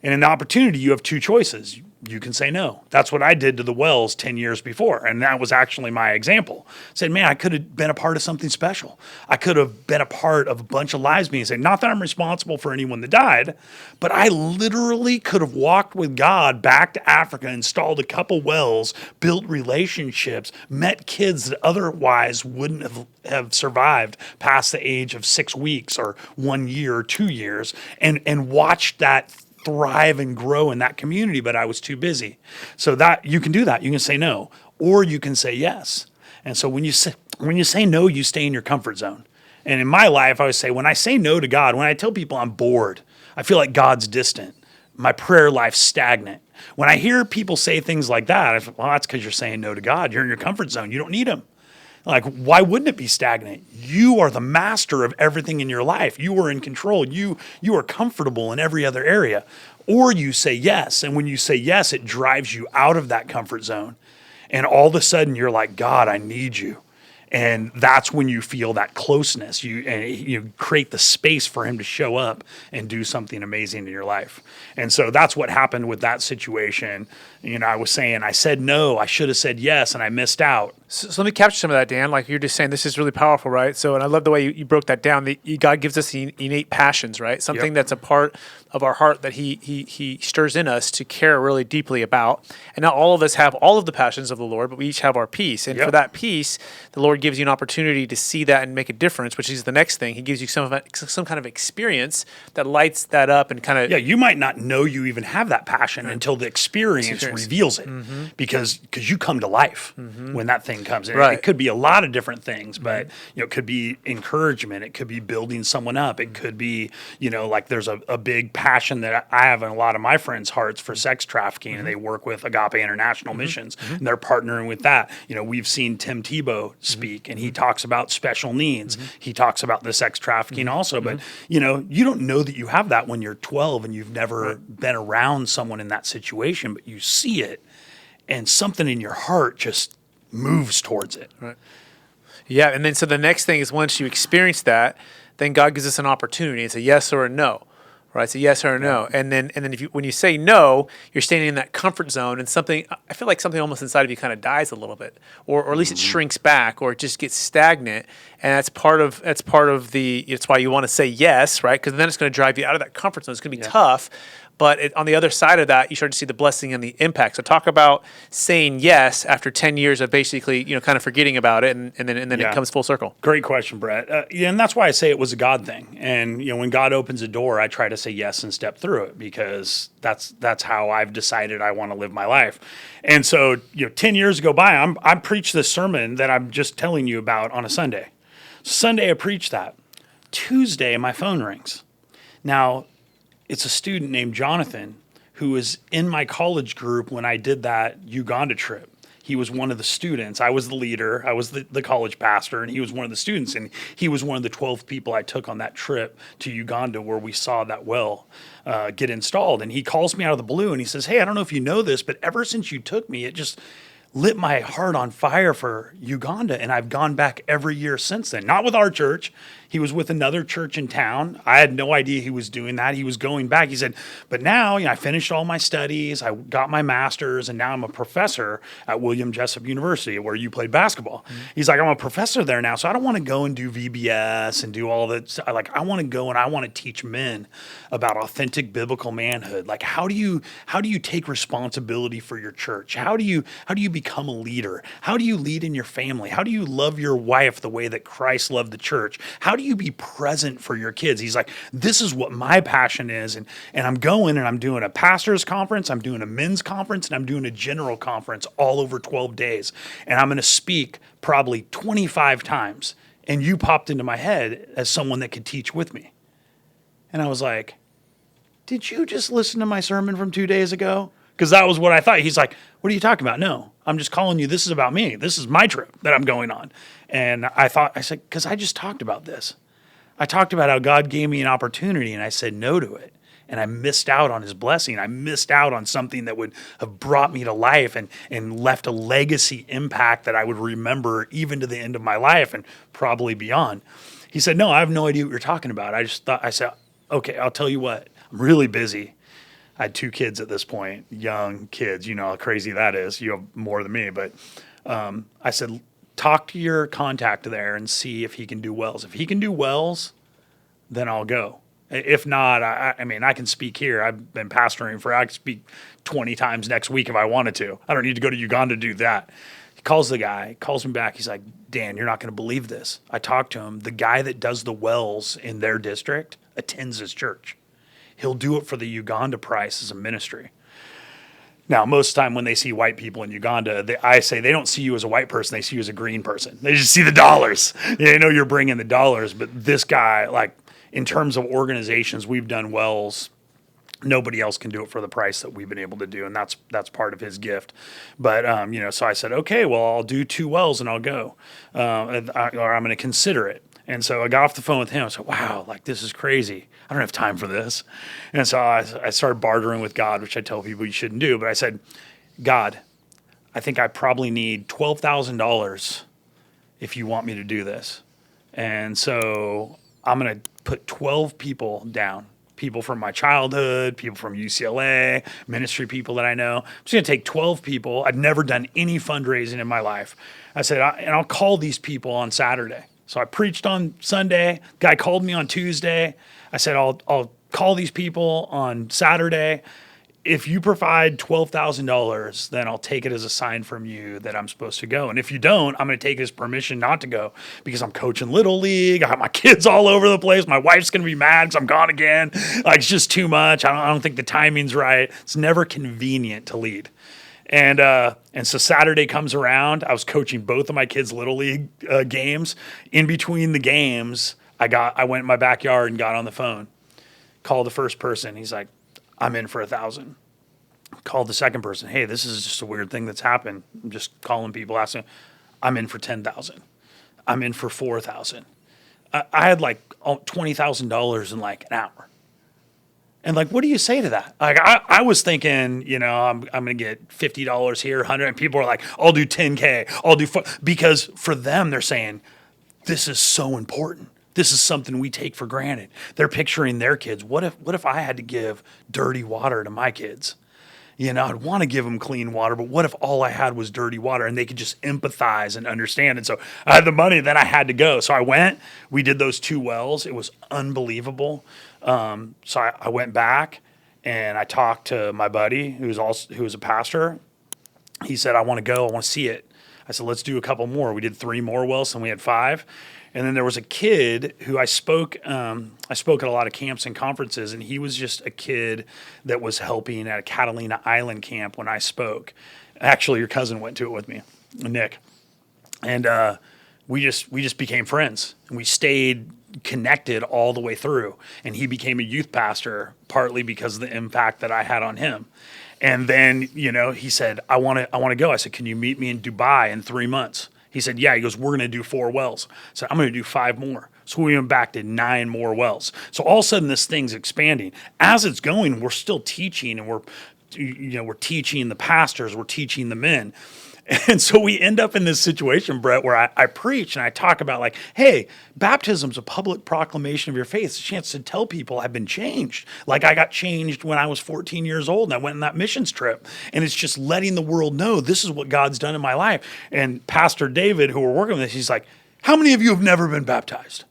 And in the opportunity, you have two choices. You can say no. That's what I did to the wells 10 years before. And that was actually my example. I said, man, I could have been a part of something special. I could have been a part of a bunch of lives being saved. Not that I'm responsible for anyone that died, but I literally could have walked with God back to Africa, installed a couple wells, built relationships, met kids that otherwise wouldn't have survived past the age of 6 weeks or 1 year or 2 years, and watched that thrive and grow in that community, but I was too busy. So that you can do that. You can say no, or you can say yes. And so when you say no, you stay in your comfort zone. And in my life, I would say, when I say no to God, when I tell people I'm bored, I feel like God's distant. My prayer life's stagnant. When I hear people say things like that, I say, well, that's because you're saying no to God. You're in your comfort zone. You don't need him. Like, why wouldn't it be stagnant? You are the master of everything in your life. You are in control. You are comfortable in every other area. Or you say yes. And when you say yes, it drives you out of that comfort zone. And all of a sudden you're like, God, I need you. And that's when you feel that closeness. You create the space for him to show up and do something amazing in your life. And so that's what happened with that situation. I was saying, I said no, I should have said yes, and I missed out. So let me capture some of that, Dan. Like you're just saying, this is really powerful, right? So, and I love the way you broke that down. God gives us innate passions, right? Something that's a part of our heart that he stirs in us to care really deeply about. And not all of us have all of the passions of the Lord, but we each have our piece. And for that piece, the Lord gives you an opportunity to see that and make a difference, which is the next thing. He gives you some kind of experience that lights that up and kind of... Yeah, you might not know you even have that passion until the experience reveals it, because you come to life when that thing comes in. It could be a lot of different things, but it could be encouragement. It could be building someone up. It could be, like there's a big passion that I have in a lot of my friends' hearts for sex trafficking, and they work with Agape International Missions, and they're partnering with that. We've seen Tim Tebow speak, and he talks about special needs. He talks about the sex trafficking also, but you don't know that you have that when you're 12 and you've never been around someone in that situation, but you see it, and something in your heart just moves towards it. Right. Yeah, and then so the next thing is, once you experience that, then God gives us an opportunity. It's a yes or a no. Right, it's a yes or a no, and then when you say no, you're staying in that comfort zone, and I feel like something almost inside of you kind of dies a little bit, or at least it shrinks back, or it just gets stagnant, and that's part of it's why you want to say yes, right? Because then it's going to drive you out of that comfort zone. It's going to be tough. But on the other side of that, you start to see the blessing and the impact. So talk about saying yes after 10 years of basically, kind of forgetting about it, and then it comes full circle. Great question, Brett. And that's why I say it was a God thing. And when God opens a door, I try to say yes and step through it, because that's how I've decided I want to live my life. And so 10 years go by, I preached this sermon that I'm just telling you about on a Sunday. Sunday I preached that. Tuesday my phone rings. Now, it's a student named Jonathan who was in my college group when I did that Uganda trip. He was one of the students. I was the leader. I was the college pastor, and he was one of the students. And he was one of the 12 people I took on that trip to Uganda where we saw that well get installed. And he calls me out of the blue, and he says, hey, I don't know if you know this, but ever since you took me, it just lit my heart on fire for Uganda. And I've gone back every year since then. Not with our church. He was with another church in town. I had no idea he was doing that. He was going back. He said, but now, I finished all my studies. I got my master's, and now I'm a professor at William Jessup University, where you played basketball. Mm-hmm. He's like, I'm a professor there now, so I don't want to go and do VBS and do all that. Like, I want to go and I want to teach men about authentic biblical manhood. Like, how do you take responsibility for your church? How do you become a leader? How do you lead in your family? How do you love your wife the way that Christ loved the church? How do you be present for your kids? He's like, this is what my passion is. And I'm going and I'm doing a pastor's conference, I'm doing a men's conference, and I'm doing a general conference all over 12 days. And I'm going to speak probably 25 times. And you popped into my head as someone that could teach with me. And I was like, did you just listen to my sermon from 2 days ago? Because that was what I thought. He's like, what are you talking about? No, I'm just calling you. This is about me. This is my trip that I'm going on. And I said, because I just talked about this. I talked about how God gave me an opportunity and I said no to it. And I missed out on his blessing. I missed out on something that would have brought me to life and left a legacy impact that I would remember even to the end of my life and probably beyond. He said, no, I have no idea what you're talking about. I said, okay, I'll tell you what. I'm really busy. I had 2 kids at this point, young kids. You know how crazy that is. You have more than me. But I said, talk to your contact there and see if he can do wells. If he can do wells, then I'll go. If not, I mean, I can speak here. I've been pastoring I can speak 20 times next week if I wanted to. I don't need to go to Uganda to do that. He calls the guy, calls him back. He's like, Dan, you're not going to believe this. I talked to him. The guy that does the wells in their district attends his church. He'll do it for the Uganda price as a ministry. Now, most of the time when they see white people in Uganda, I say they don't see you as a white person. They see you as a green person. They just see the dollars. They know you're bringing the dollars. But this guy, like in terms of organizations, we've done wells. Nobody else can do it for the price that we've been able to do. And that's part of his gift. But, so I said, okay, well, I'll do 2 wells and I'll go. Or I'm going to consider it. And so I got off the phone with him. I said, wow, like this is crazy. I don't have time for this. And so I started bartering with God, which I tell people you shouldn't do. But I said, God, I think I probably need $12,000 if you want me to do this. And so I'm going to put 12 people down. People from my childhood, people from UCLA, ministry people that I know. I'm just going to take 12 people. I've never done any fundraising in my life. I said, and I'll call these people on Saturday. So I preached on Sunday. Guy called me on Tuesday. I said, I'll call these people on Saturday. If you provide $12,000, then I'll take it as a sign from you that I'm supposed to go. And if you don't, I'm going to take it as permission not to go because I'm coaching Little League. I have my kids all over the place. My wife's going to be mad because I'm gone again. Like, it's just too much. I don't think the timing's right. It's never convenient to lead. And so Saturday comes around. I was coaching both of my kids' Little League games. In between the games, I went in my backyard and got on the phone. Called the first person. He's like, I'm in for 1,000. Called the second person. Hey, this is just a weird thing that's happened. I'm just calling people, asking. I'm in for 10,000. I'm in for 4,000. I had like $20,000 in like an hour. And like, what do you say to that? Like, I was thinking, I'm going to get $50 here, 100, and people are like, I'll do 10K. I'll do because for them, they're saying, this is so important. This is something we take for granted. They're picturing their kids. What if I had to give dirty water to my kids? I'd want to give them clean water, but what if all I had was dirty water and they could just empathize and understand? And so I had the money, then I had to go. So I went, we did those 2 wells. It was unbelievable. So I went back and I talked to my buddy who was a pastor. He said, I want to go. I want to see it. I said, let's do a couple more. We did 3 more wells and we had 5. And then there was a kid who I spoke at a lot of camps and conferences, and he was just a kid that was helping at a Catalina Island camp when I spoke. Actually, your cousin went to it with me, Nick. And we just became friends. And we stayed connected all the way through. And he became a youth pastor, partly because of the impact that I had on him. And then, he said, I want to go. I said, can you meet me in Dubai in 3 months? He said, yeah. He goes, we're going to do 4 wells. I said, I'm going to do 5 more. So we went back to 9 more wells. So all of a sudden, this thing's expanding. As it's going, we're still teaching, and we're teaching the pastors, we're teaching the men. And so we end up in this situation, Brett, where I preach and I talk about like, hey, baptism's a public proclamation of your faith. It's a chance to tell people I've been changed. Like I got changed when I was 14 years old and I went on that missions trip. And it's just letting the world know this is what God's done in my life. And Pastor David, who we're working with, he's like, how many of you have never been baptized?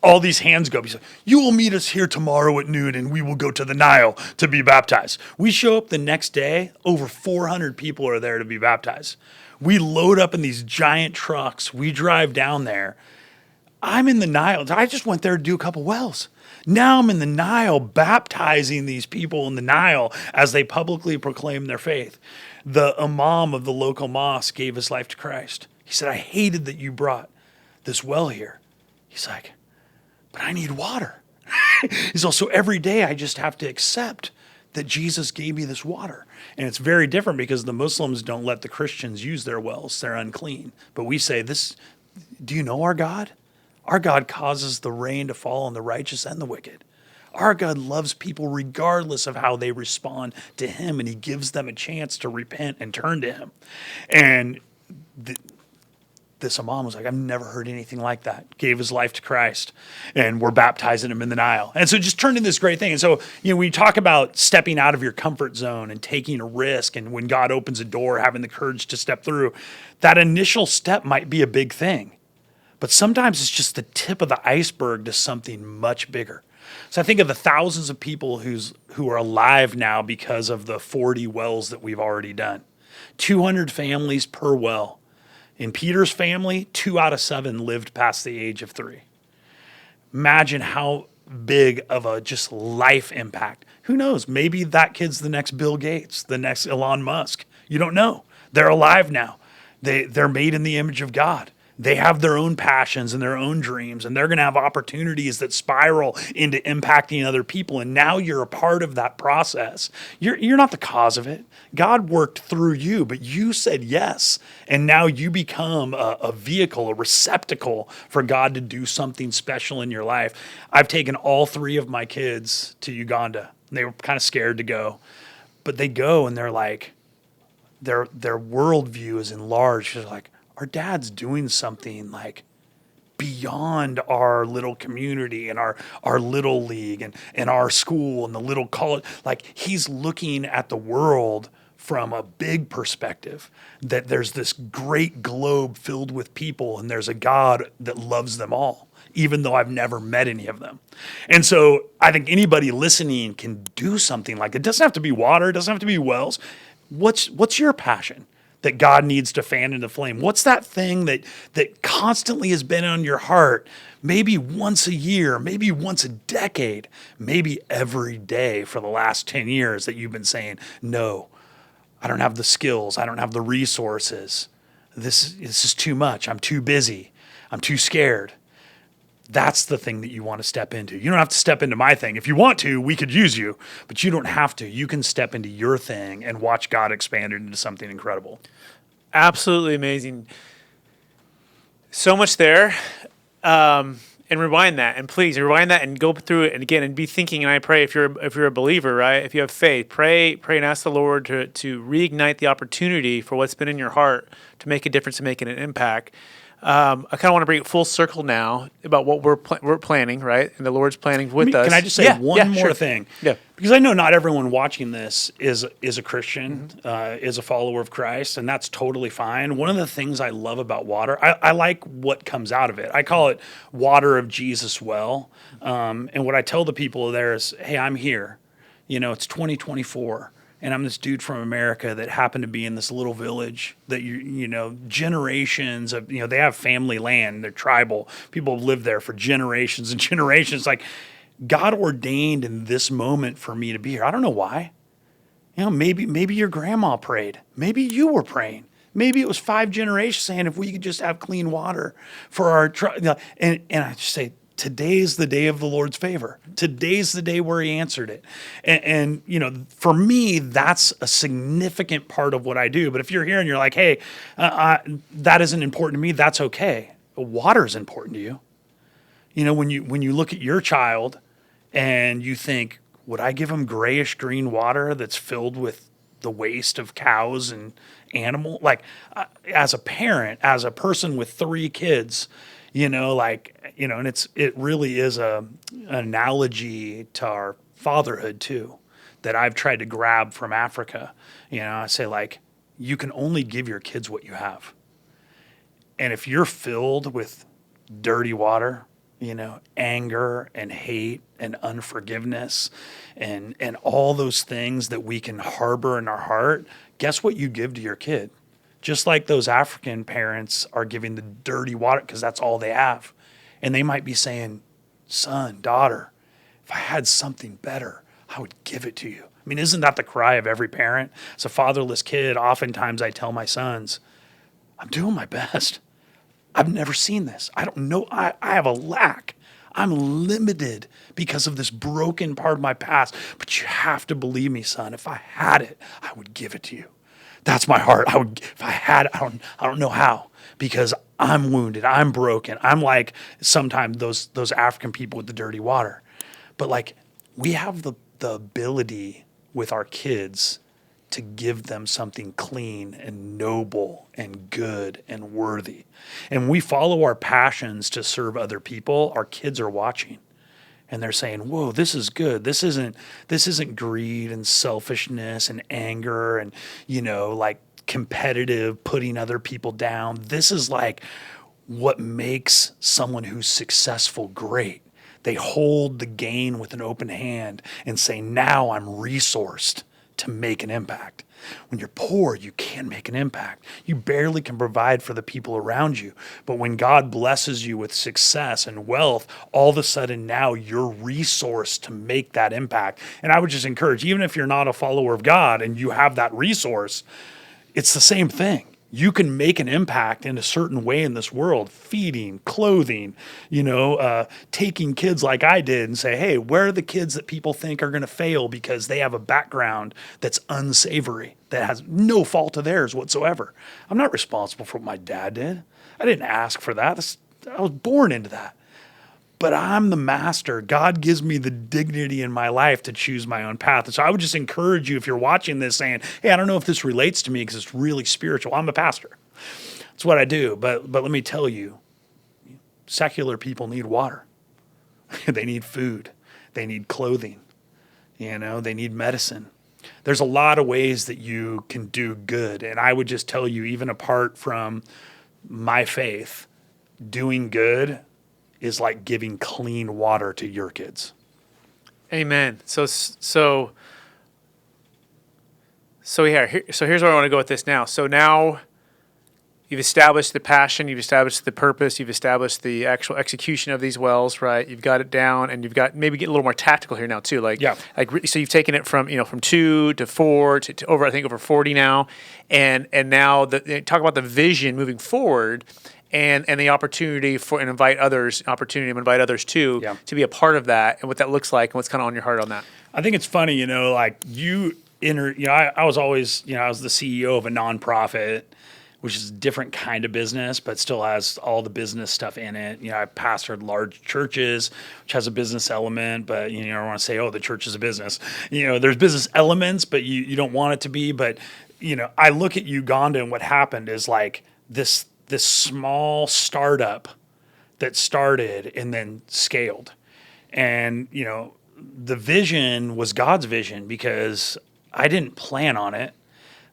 All these hands go up. He's like, you will meet us here tomorrow at noon and we will go to the Nile to be baptized. We show up the next day, over 400 people are there to be baptized. We load up in these giant trucks. We drive down there. I'm in the Nile. I just went there to do a couple wells. Now I'm in the Nile baptizing these people in the Nile as they publicly proclaim their faith. The imam of the local mosque gave his life to Christ. He said, I hated that you brought this well here. He's like, but I need water. He's also every day I just have to accept that Jesus gave me this water. And it's very different because the Muslims don't let the Christians use their wells. They're unclean. But we say this, do you know our God? Our God causes the rain to fall on the righteous and the wicked. Our God loves people regardless of how they respond to him, and he gives them a chance to repent and turn to him. And this imam was like, I've never heard anything like that. Gave his life to Christ, and we're baptizing him in the Nile. And so it just turned into this great thing. And so, we talk about stepping out of your comfort zone and taking a risk, and when God opens a door, having the courage to step through, that initial step might be a big thing. But sometimes it's just the tip of the iceberg to something much bigger. So I think of the thousands of people who are alive now because of the 40 wells that we've already done. 200 families per well. In Peter's family, 2 out of 7 lived past the age of 3. Imagine how big of a just life impact. Who knows? Maybe that kid's the next Bill Gates, the next Elon Musk. You don't know. They're alive now. They're made in the image of God. They have their own passions and their own dreams, and they're going to have opportunities that spiral into impacting other people. And now you're a part of that process. You're not the cause of it. God worked through you, but you said yes. And now you become a vehicle, a receptacle for God to do something special in your life. I've taken all 3 of my kids to Uganda. They were kind of scared to go, but they go and they're like, their worldview is enlarged. They're like, our dad's doing something like beyond our little community and our little league and our school and the little college. Like he's looking at the world from a big perspective, that there's this great globe filled with people and there's a God that loves them all, even though I've never met any of them. And so I think anybody listening can do something like it. It doesn't have to be water. It doesn't have to be wells. What's your passion that God needs to fan into flame? What's that thing that constantly has been on your heart, maybe once a year, maybe once a decade, maybe every day for the last 10 years that you've been saying, no, I don't have the skills. I don't have the resources. This is too much. I'm too busy. I'm too scared. That's the thing that you want to step into. You don't have to step into my thing. If you want to, we could use you, but you don't have to. You can step into your thing and watch God expand it into something incredible. Absolutely amazing. So much there. And rewind that, and please rewind that and go through it and again and be thinking. And I pray if you're a believer, right? If you have faith, pray and ask the Lord to reignite the opportunity for what's been in your heart to make a difference and make an impact. I kind of want to bring it full circle now about what we're planning, right? And the Lord's planning with us. Can I just say one more thing? Yeah. Because I know not everyone watching this is a Christian, is a follower of Christ, and that's totally fine. One of the things I love about water, I like what comes out of it. I call it water of Jesus well. And what I tell the people there is, hey, I'm here. It's 2024. And I'm this dude from America that happened to be in this little village that generations of, they have family land, they're tribal. People have lived there for generations and generations. Like God ordained in this moment for me to be here. I don't know why. Maybe your grandma prayed. Maybe you were praying. Maybe it was 5 generations saying if we could just have clean water for our tribe. And I just say, today's the day of the Lord's favor. Today's the day where he answered it. And for me, that's a significant part of what I do. But if you're here and you're like, hey, that isn't important to me, that's okay. Water is important to you. When you look at your child and you think, would I give him grayish green water that's filled with the waste of cows and animal. Like, as a parent, as a person with 3 kids, and it really is an analogy to our fatherhood too, that I've tried to grab from Africa. I say, like, you can only give your kids what you have. And if you're filled with dirty water, anger and hate and unforgiveness and all those things that we can harbor in our heart, guess what you give to your kid? Just like those African parents are giving the dirty water because that's all they have. And they might be saying, son, daughter, if I had something better, I would give it to you. I mean, isn't that the cry of every parent? As a fatherless kid, oftentimes I tell my sons, I'm doing my best. I've never seen this. I don't know. I have a lack. I'm limited because of this broken part of my past. But you have to believe me, son. If I had it, I would give it to you. That's my heart. I would, if I had, I don't know how, because I'm wounded. I'm broken. I'm like sometimes those African people with the dirty water. But like, we have the ability with our kids to give them something clean and noble and good and worthy. And we follow our passions to serve other people. Our kids are watching and they're saying, whoa, this is good. This isn't greed and selfishness and anger and, like competitive, putting other people down. This is like what makes someone who's successful great. They hold the gain with an open hand and say, now I'm resourced to make an impact. When you're poor, you can't make an impact. You barely can provide for the people around you. But when God blesses you with success and wealth, all of a sudden now you're resourced to make that impact. And I would just encourage, even if you're not a follower of God and you have that resource, it's the same thing. You can make an impact in a certain way in this world, feeding, clothing, taking kids like I did and say, hey, where are the kids that people think are going to fail because they have a background that's unsavory, that has no fault of theirs whatsoever? I'm not responsible for what my dad did. I didn't ask for that. I was born into that. But I'm the master. God gives me the dignity in my life to choose my own path. And so I would just encourage you, if you're watching this saying, hey, I don't know if this relates to me because it's really spiritual. I'm a pastor. That's what I do. But let me tell you, secular people need water. They need food. They need clothing. They need medicine. There's a lot of ways that you can do good. And I would just tell you, even apart from my faith, doing good is like giving clean water to your kids. Amen. So here's where I want to go with this now. So now you've established the passion, you've established the purpose, you've established the actual execution of these wells, right? You've got it down, and you've got maybe get a little more tactical here now too. So you've taken it from from 2 to 4 to over, I think, over 40 now, and now talk about the vision moving forward. And the opportunity to invite others too, to be a part of that, and what that looks like, and what's kind of on your heart on that. I think it's funny, I was always, I was the CEO of a nonprofit, which is a different kind of business, but still has all the business stuff in it. I pastored large churches, which has a business element, but I don't want to say, oh, the church is a business. There's business elements, but you don't want it to be. But I look at Uganda, and what happened is like this small startup that started and then scaled. And, the vision was God's vision because I didn't plan on it.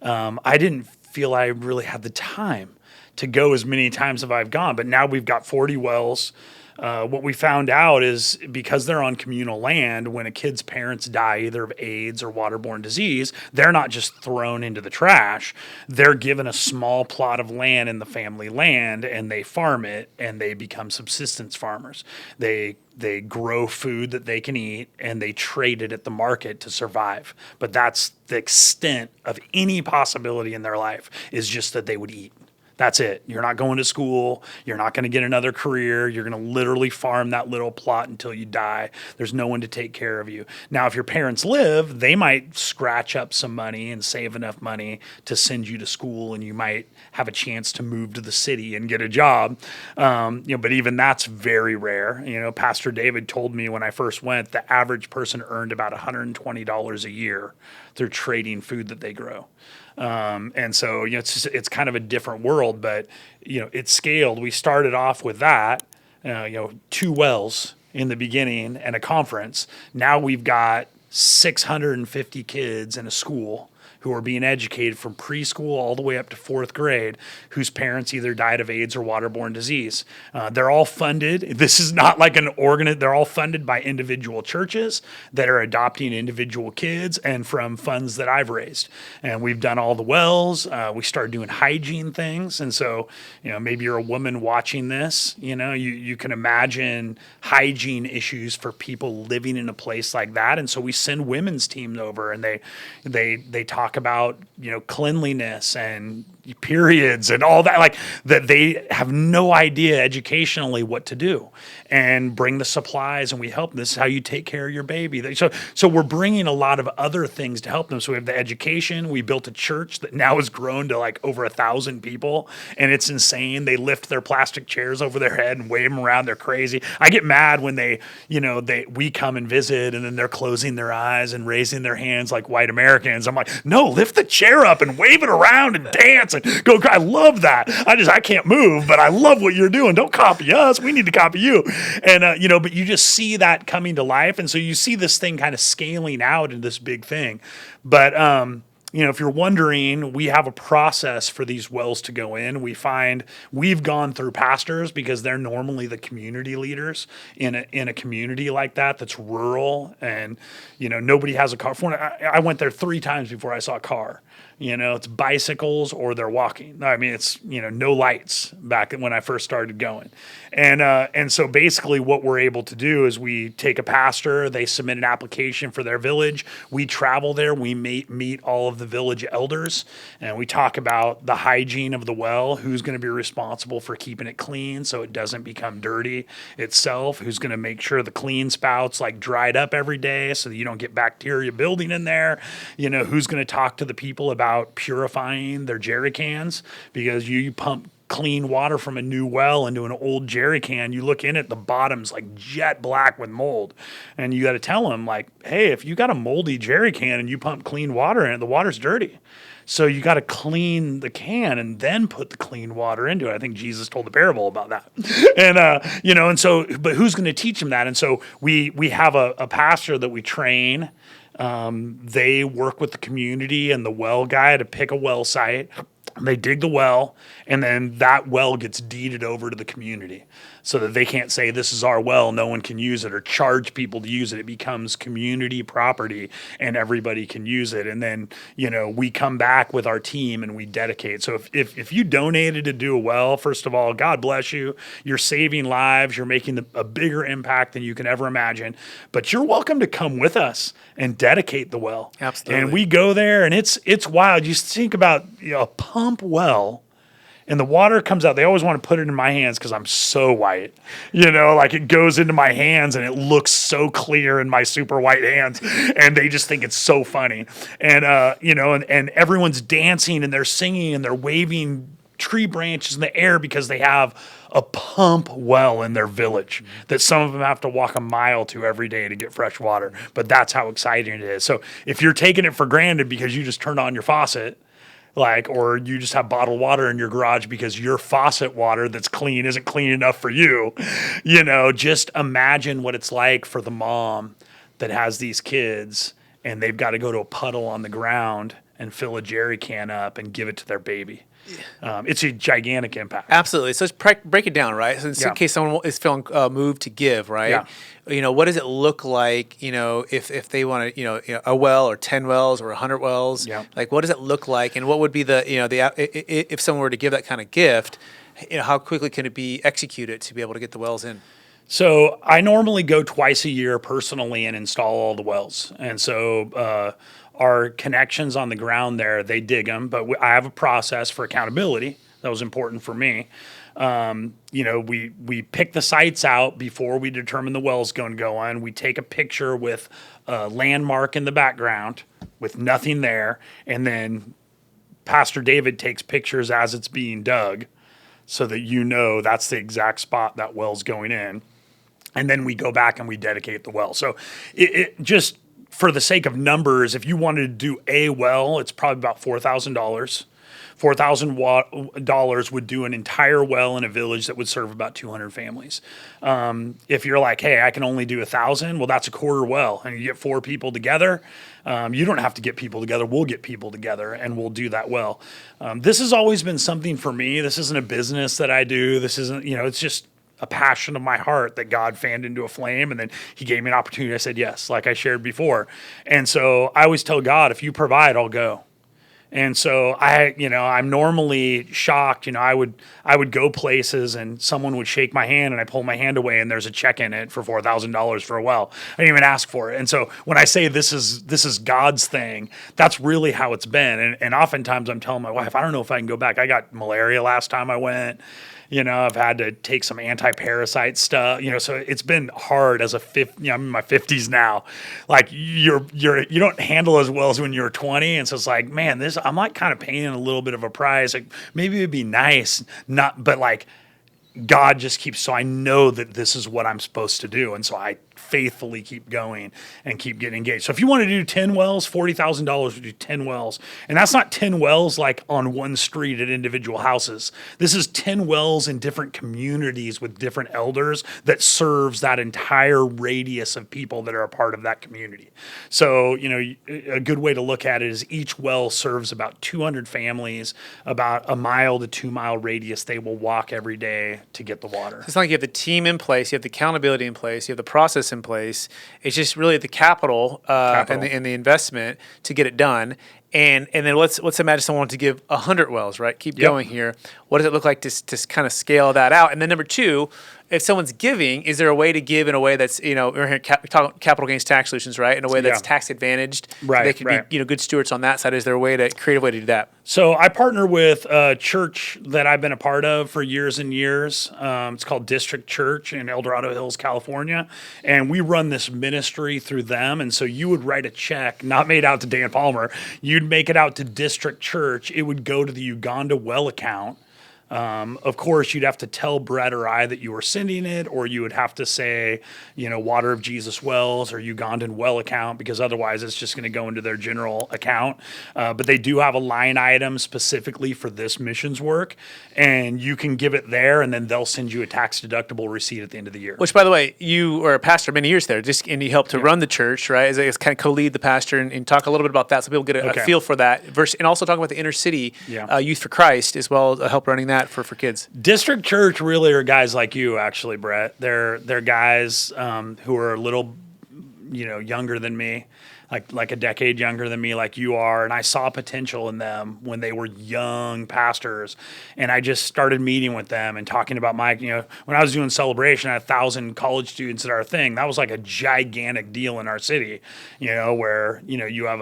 I didn't feel I really had the time to go as many times as I've gone. But now we've got 40 wells. What we found out is because they're on communal land, when a kid's parents die either of AIDS or waterborne disease, they're not just thrown into the trash. They're given a small plot of land in the family land, and they farm it, and they become subsistence farmers. They grow food that they can eat, and they trade it at the market to survive. But that's the extent of any possibility in their life, is just that they would eat. That's it. You're not going to school. You're not going to get another career. You're going to literally farm that little plot until you die. There's no one to take care of you. Now, if your parents live, they might scratch up some money and save enough money to send you to school, and you might have a chance to move to the city and get a job. But even that's very rare. Pastor David told me when I first went, the average person earned about $120 a year through trading food that they grow. And so, it's kind of a different world, but, it's scaled. We started off with that, 2 wells in the beginning and a conference. Now we've got 650 kids in a school who are being educated from preschool all the way up to 4th grade, whose parents either died of AIDS or waterborne disease. They're all funded. This is not like they're all funded by individual churches that are adopting individual kids and from funds that I've raised. And we've done all the wells. We started doing hygiene things. And so, maybe you're a woman watching this, you can imagine hygiene issues for people living in a place like that. And so we send women's teams over, and they talk about cleanliness and periods and all that, like that they have no idea educationally what to do, and bring the supplies, and we help them. This is how you take care of your baby. So we're bringing a lot of other things to help them. So we have the education. We built a church that now has grown to like over 1,000 people, and it's insane. They lift their plastic chairs over their head and wave them around. They're crazy. I get mad when we come and visit, and then they're closing their eyes and raising their hands like white Americans. I'm like, no, lift the chair up and wave it around and dance and go. I love that. I can't move, but I love what you're doing. Don't copy us. We need to copy you. And, but you just see that coming to life. And so you see this thing kind of scaling out into this big thing. But, if you're wondering, we have a process for these wells to go in. We've gone through pastors because they're normally the community leaders in a community like that's rural, and nobody has a car. I went there 3 times before I saw a car. It's bicycles or they're walking. I mean, it's no lights back when I first started going, and so basically what we're able to do is we take a pastor, they submit an application for their village, we travel there, we meet all of the village elders, and we talk about the hygiene of the well, who's going to be responsible for keeping it clean so it doesn't become dirty itself, who's going to make sure the clean spouts like dried up every day so that you don't get bacteria building in there, who's going to talk to the people about purifying their jerry cans, because you pump clean water from a new well into an old jerry can, you look in it, the bottom's like jet black with mold. And you got to tell them like, hey, if you got a moldy jerry can and you pump clean water in it, the water's dirty. So you got to clean the can and then put the clean water into it. I think Jesus told the parable about that. And, and so, but who's going to teach them that? And so we have a pastor that we train. They work with the community and the well guy to pick a well site. They dig the well, and then that well gets deeded over to the community so that they can't say this is our well, no one can use it, or charge people to use it. It becomes community property and everybody can use it. And then, we come back with our team and we dedicate. So if you donated to do a well, first of all, God bless you. You're saving lives. You're making a bigger impact than you can ever imagine. But you're welcome to come with us and dedicate the well. Absolutely. And we go there, and it's wild. You think about a pump well, and the water comes out. They always want to put it in my hands because I'm so white. Like it goes into my hands and it looks so clear in my super white hands. And they just think it's so funny. And, and everyone's dancing and they're singing and they're waving tree branches in the air because they have a pump well in their village that some of them have to walk a mile to every day to get fresh water. But that's how exciting it is. So if you're taking it for granted because you just turned on your faucet, or you just have bottled water in your garage because your faucet water that's clean isn't clean enough for you, just imagine what it's like for the mom that has these kids and they've got to go to a puddle on the ground and fill a jerry can up and give it to their baby. It's a gigantic impact. Absolutely. So let's break it down, right? So in case someone is feeling moved to give, right? Yeah. What does it look like, if they want to, a well or 10 wells or 100 wells? Yeah. Like, what does it look like? And what would be if someone were to give that kind of gift, how quickly can it be executed to be able to get the wells in? So I normally go twice a year personally and install all the wells. And so our connections on the ground there, they dig them, but I have a process for accountability. That was important for me. We pick the sites out before we determine the well's going to go on. We take a picture with a landmark in the background with nothing there, and then Pastor David takes pictures as it's being dug so that that's the exact spot that well's going in. And then we go back and we dedicate the well. So it just for the sake of numbers, if you wanted to do a well, it's probably about $4,000. $4,000 would do an entire well in a village that would serve about 200 families. If you're like, hey, I can only do 1,000, well, that's a quarter well, and you get 4 people together. You don't have to get people together. We'll get people together, and we'll do that well. This has always been something for me. This isn't a business that I do. This isn't, it's just a passion of my heart that God fanned into a flame, and then he gave me an opportunity. I said yes, like I shared before. And so I always tell God, if you provide, I'll go. And so I'm normally shocked. I would go places and someone would shake my hand and I pull my hand away and there's a check in it for $4,000 for a well. I didn't even ask for it. And so when I say this is God's thing, that's really how it's been. And oftentimes I'm telling my wife, I don't know if I can go back. I got malaria last time I went. I've had to take some anti-parasite stuff, so it's been hard as I'm in my 50s now. Like you don't handle as well as when you were 20. And so it's like, man, I'm like kind of paying a little bit of a price. Like maybe it'd be nice, but like God just keeps, so I know that this is what I'm supposed to do. And so I faithfully keep going and keep getting engaged. So if you want to do 10 wells, $40,000 to do 10 wells. And that's not 10 wells like on one street at individual houses. This is 10 wells in different communities with different elders that serves that entire radius of people that are a part of that community. So, a good way to look at it is each well serves about 200 families, about a mile to 2 mile radius they will walk every day to get the water. It's not like you have the team in place, you have the accountability in place, you have the process in place. It's just really the capital. And the investment to get it done. And then let's imagine someone wants to give 100 wells, right? Keep going here. What does it look like to kind of scale that out? And then number 2, if someone's giving, is there a way to give in a way that's, we're here capital gains tax solutions, right? In a way that's tax advantaged. Right. So they can be, good stewards on that side. Is there a creative way to do that? So I partner with a church that I've been a part of for years and years. It's called District Church in El Dorado Hills, California. And we run this ministry through them. And so you would write a check, not made out to Dan Palmer. You'd make it out to District Church. It would go to the Uganda well account. Of course, you'd have to tell Brett or I that you were sending it, or you would have to say, Water of Jesus Wells or Ugandan well account, because otherwise it's just going to go into their general account. But they do have a line item specifically for this missions work, and you can give it there, and then they'll send you a tax deductible receipt at the end of the year. Which, by the way, you were a pastor many years there, and you helped to run the church, right? As kind of co-lead the pastor, and talk a little bit about that so people get a feel for that. And also talk about the inner city Youth for Christ as well, help running that for kids. District Church really are guys like you, actually, Brett. They're guys who are a little, younger than me, like a decade younger than me, like you are. And I saw potential in them when they were young pastors. And I just started meeting with them and talking about when I was doing Celebration, I had 1,000 college students at our thing. That was like a gigantic deal in our city, where, you have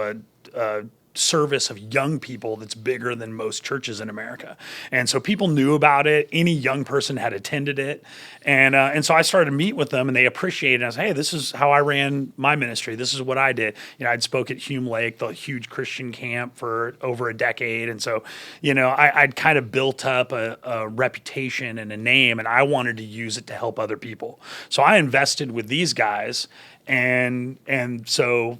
a service of young people that's bigger than most churches in America. And so people knew about it. Any young person had attended it. And so I started to meet with them, and they appreciated it. I was, hey, this is how I ran my ministry. This is what I did. I'd spoke at Hume Lake, the huge Christian camp, for over a decade. And so, I'd kind of built up a reputation and a name, and I wanted to use it to help other people. So I invested with these guys. And so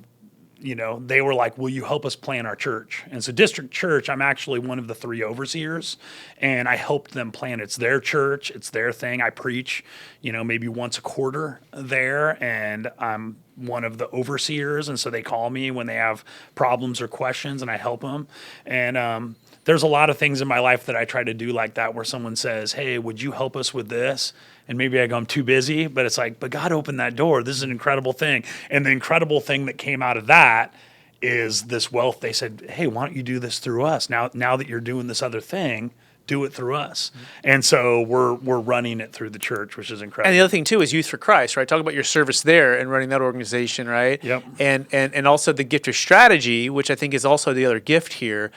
they were like, will you help us plan our church? And so District Church, I'm actually one of the 3 overseers, and I helped them plan. It's their church. It's their thing. I preach, maybe once a quarter there, and I'm one of the overseers. And so they call me when they have problems or questions, and I help them. And there's a lot of things in my life that I try to do like that, where someone says, hey, would you help us with this? And maybe I go, I'm too busy, but it's like, but God opened that door. This is an incredible thing. And the incredible thing that came out of that is this wealth. They said, hey, why don't you do this through us? Now that you're doing this other thing, do it through us. Mm-hmm. And so we're running it through the church, which is incredible. And the other thing too is Youth for Christ, right? Talk about your service there and running that organization, right? Yep. And also the gift of strategy, which I think is also the other gift here.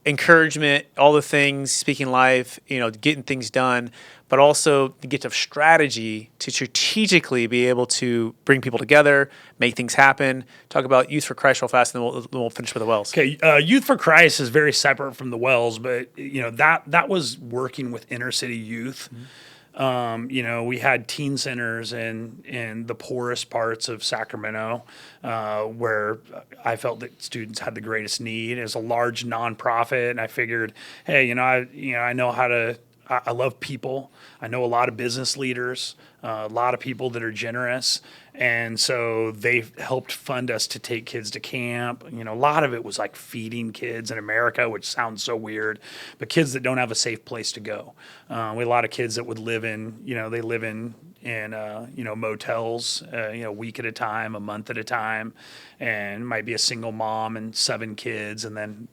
encouragement, all the things, speaking life, getting things done, but also the gift of strategy to strategically be able to bring people together, make things happen. Talk about Youth for Christ real fast, and then we'll finish with the Wells. Okay, Youth for Christ is very separate from the Wells, but that was working with inner city youth. We had teen centers in the poorest parts of Sacramento, where I felt that students had the greatest need. It was a large nonprofit, and I figured, hey, I know how to. I love people. I know a lot of business leaders, a lot of people that are generous. And so they helped fund us to take kids to camp. A lot of it was like feeding kids in America, which sounds so weird, but kids that don't have a safe place to go. We had a lot of kids that would live in, they live in motels, a week at a time, a month at a time, and it might be a single mom and 7 kids, and then,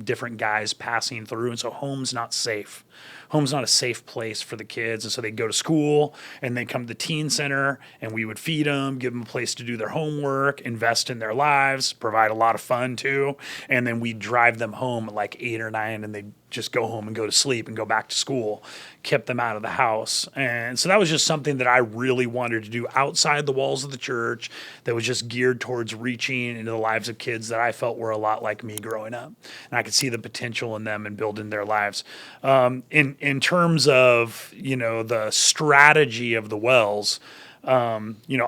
different guys passing through. And so home's not safe. Home's not a safe place for the kids. And so they go to school and they come to the teen center, and we would feed them, give them a place to do their homework, invest in their lives, provide a lot of fun too. And then we'd drive them home at like 8 or 9, and they'd just go home and go to sleep and go back to school, kept them out of the house. And so that was just something that I really wanted to do outside the walls of the church, that was just geared towards reaching into the lives of kids that I felt were a lot like me growing up. And I could see the potential in them and building their lives. In terms of, the strategy of the Wells,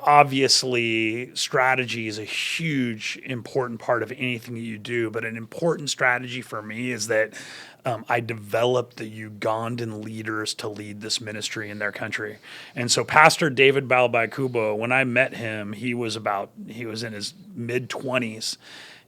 obviously strategy is a huge, important part of anything that you do, but an important strategy for me is that I developed the Ugandan leaders to lead this ministry in their country. And so Pastor David Balbaikubo, when I met him, he was in his mid-20s.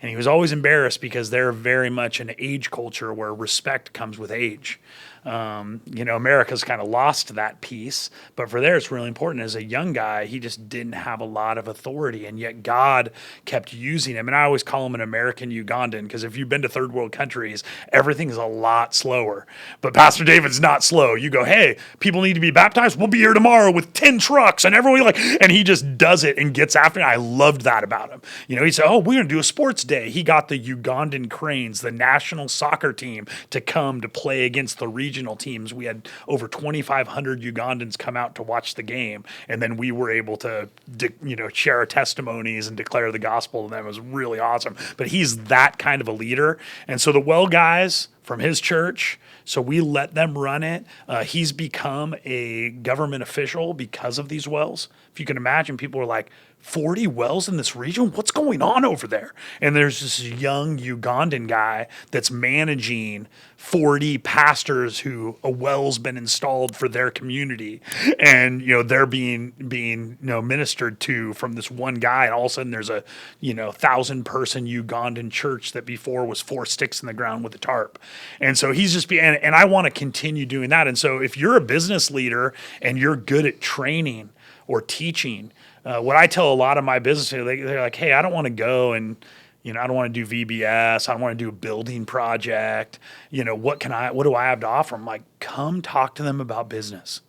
And he was always embarrassed because they're very much an age culture where respect comes with age. America's kind of lost that piece, but for there it's really important. As a young guy, he just didn't have a lot of authority, and yet God kept using him. And I always call him an American Ugandan, because if you've been to third world countries, everything's a lot slower. But Pastor David's not slow. You go, hey, people need to be baptized. We'll be here tomorrow with 10 trucks and everyone and he just does it and gets after it. I loved that about him. He said, oh, we're going to do a sports day. He got the Ugandan Cranes, the national soccer team, to come to play against the regional teams. We had over 2,500 Ugandans come out to watch the game, and then we were able to, share our testimonies and declare the gospel to them. It was really awesome. But he's that kind of a leader, and so the Well guys from his church, so we let them run it. He's become a government official because of these wells. If you can imagine, people are like, 40 wells in this region? What's going on over there? And there's this young Ugandan guy that's managing 40 pastors who a well's been installed for their community. And, they're being ministered to from this one guy. And all of a sudden there's a, 1,000-person Ugandan church that before was 4 sticks in the ground with a tarp. And so he's just and I want to continue doing that. And so if you're a business leader and you're good at training or teaching, what I tell a lot of my business, they're like, hey, I don't want to go and, I don't want to do VBS. I don't want to do a building project. What do I have to offer? I'm like, come talk to them about business.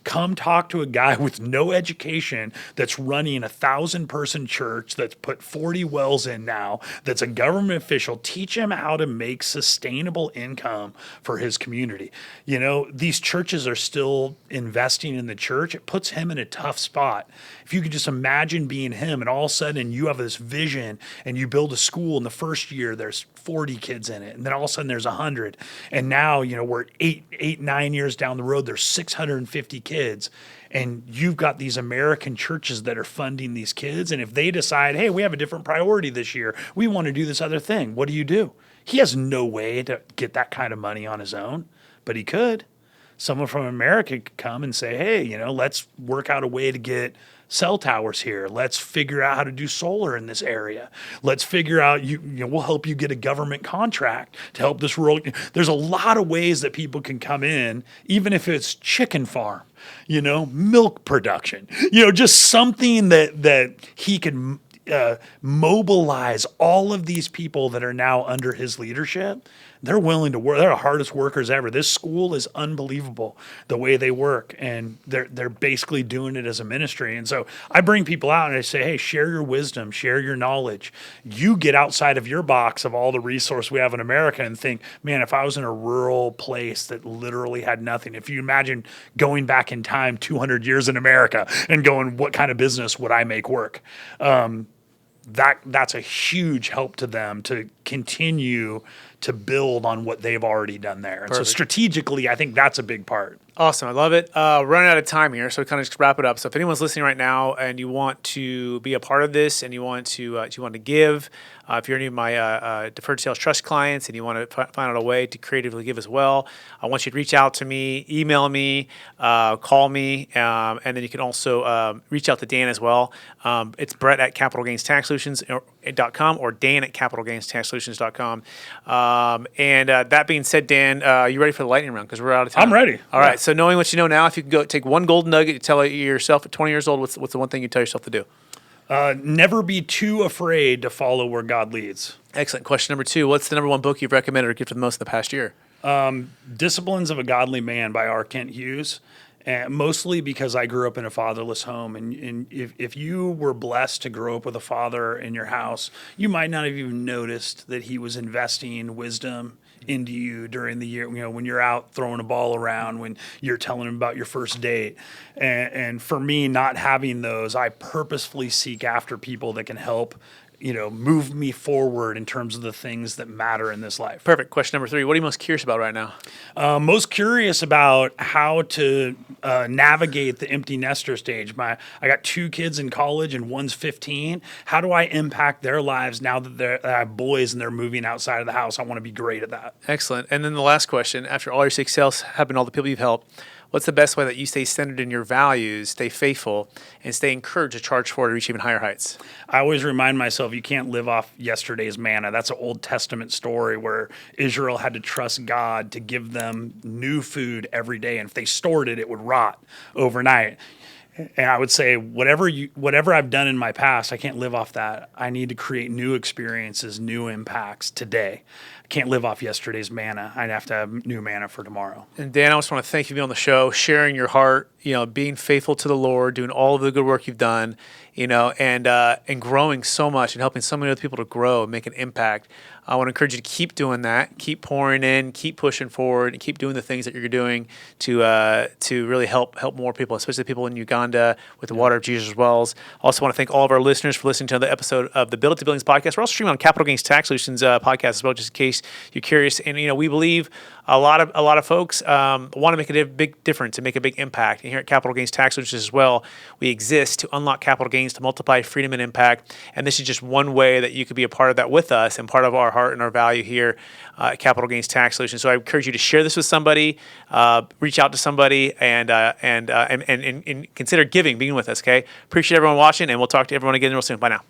Come talk to a guy with no education that's running 1,000-person church that's put 40 wells in now, that's a government official. Teach him how to make sustainable income for his community. These churches are still investing in the church. It puts him in a tough spot. If you could just imagine being him, and all of a sudden you have this vision and you build a school, in the first year there's 40 kids in it, and then all of a sudden there's 100, and now we're 9 years down the road, there's 650 kids, and you've got these American churches that are funding these kids. And if they decide, hey, we have a different priority this year, we want to do this other thing, what do? He has no way to get that kind of money on his own, but he could. Someone from America could come and say, hey, let's work out a way to get cell towers here. Let's figure out how to do solar in this area. Let's figure out, we'll help you get a government contract to help this rural. There's a lot of ways that people can come in, even if it's chicken farm, milk production, just something that he can mobilize all of these people that are now under his leadership. they're willing to work. They're the hardest workers ever. This school is unbelievable the way they work, and they're basically doing it as a ministry. And so I bring people out and I say, hey, share your wisdom, share your knowledge. You get outside of your box of all the resource we have in America and think, man, if I was in a rural place that literally had nothing, if you imagine going back in time 200 years in America and going, what kind of business would I make work? That's a huge help to them to continue to build on what they've already done there. And so strategically, I think that's a big part. Awesome. I love it. Running out of time here, so we kind of just wrap it up. So if anyone's listening right now and you want to be a part of this and you want to give, if you're any of my deferred sales trust clients and you want to find out a way to creatively give as well, I want you to reach out to me, email me, call me, and then you can also reach out to Dan as well. It's Brett at capitalgainstaxsolutions.com or Dan at capitalgainstaxsolutions.com. And that being said, Dan, you ready for the lightning round? Because we're out of time. I'm ready. All right. So knowing what you know now, if you could go take one golden nugget, you tell yourself at 20 years old, what's the one thing you tell yourself to do? Never be too afraid to follow where God leads. Excellent. Question number 2, what's the number one book you've recommended or gifted the most in the past year? Disciplines of a Godly Man by R. Kent Hughes. Mostly because I grew up in a fatherless home. And if you were blessed to grow up with a father in your house, you might not have even noticed that he was investing wisdom into you during the year, when you're out throwing a ball around, when you're telling him about your first date. And for me, not having those, I purposefully seek after people that can help move me forward in terms of the things that matter in this life. Perfect. Question number 3. What are you most curious about right now? Most curious about how to navigate the empty nester stage. I got 2 kids in college and one's 15. How do I impact their lives now that I have boys and they're moving outside of the house? I want to be great at that. Excellent. And then the last question, after all your success happened, all the people you've helped, what's the best way that you stay centered in your values, stay faithful, and stay encouraged to charge forward to reach even higher heights? I always remind myself you can't live off yesterday's manna. That's an Old Testament story where Israel had to trust God to give them new food every day. And if they stored it, it would rot overnight. And I would say, whatever I've done in my past, I can't live off that. I need to create new experiences, new impacts today. I can't live off yesterday's manna. I'd have to have new manna for tomorrow. And Dan, I just want to thank you for being on the show, sharing your heart, being faithful to the Lord, doing all of the good work you've done, and growing so much and helping so many other people to grow and make an impact. I want to encourage you to keep doing that, keep pouring in, keep pushing forward, and keep doing the things that you're doing to really help more people, especially people in Uganda with the Water of Jesus Wells. Also want to thank all of our listeners for listening to another episode of the Build It to Billions podcast. We're also streaming on Capital Gains Tax Solutions podcast as well, just in case you're curious. And we believe a lot of folks want to make a big difference and make a big impact. And here at Capital Gains Tax Solutions as well, we exist to unlock capital gains to multiply freedom and impact. And this is just one way that you could be a part of that with us and part of our heart and our value here at Capital Gains Tax Solutions. So I encourage you to share this with somebody, reach out to somebody, and consider being with us. Okay, appreciate everyone watching, and we'll talk to everyone again real soon. Bye now.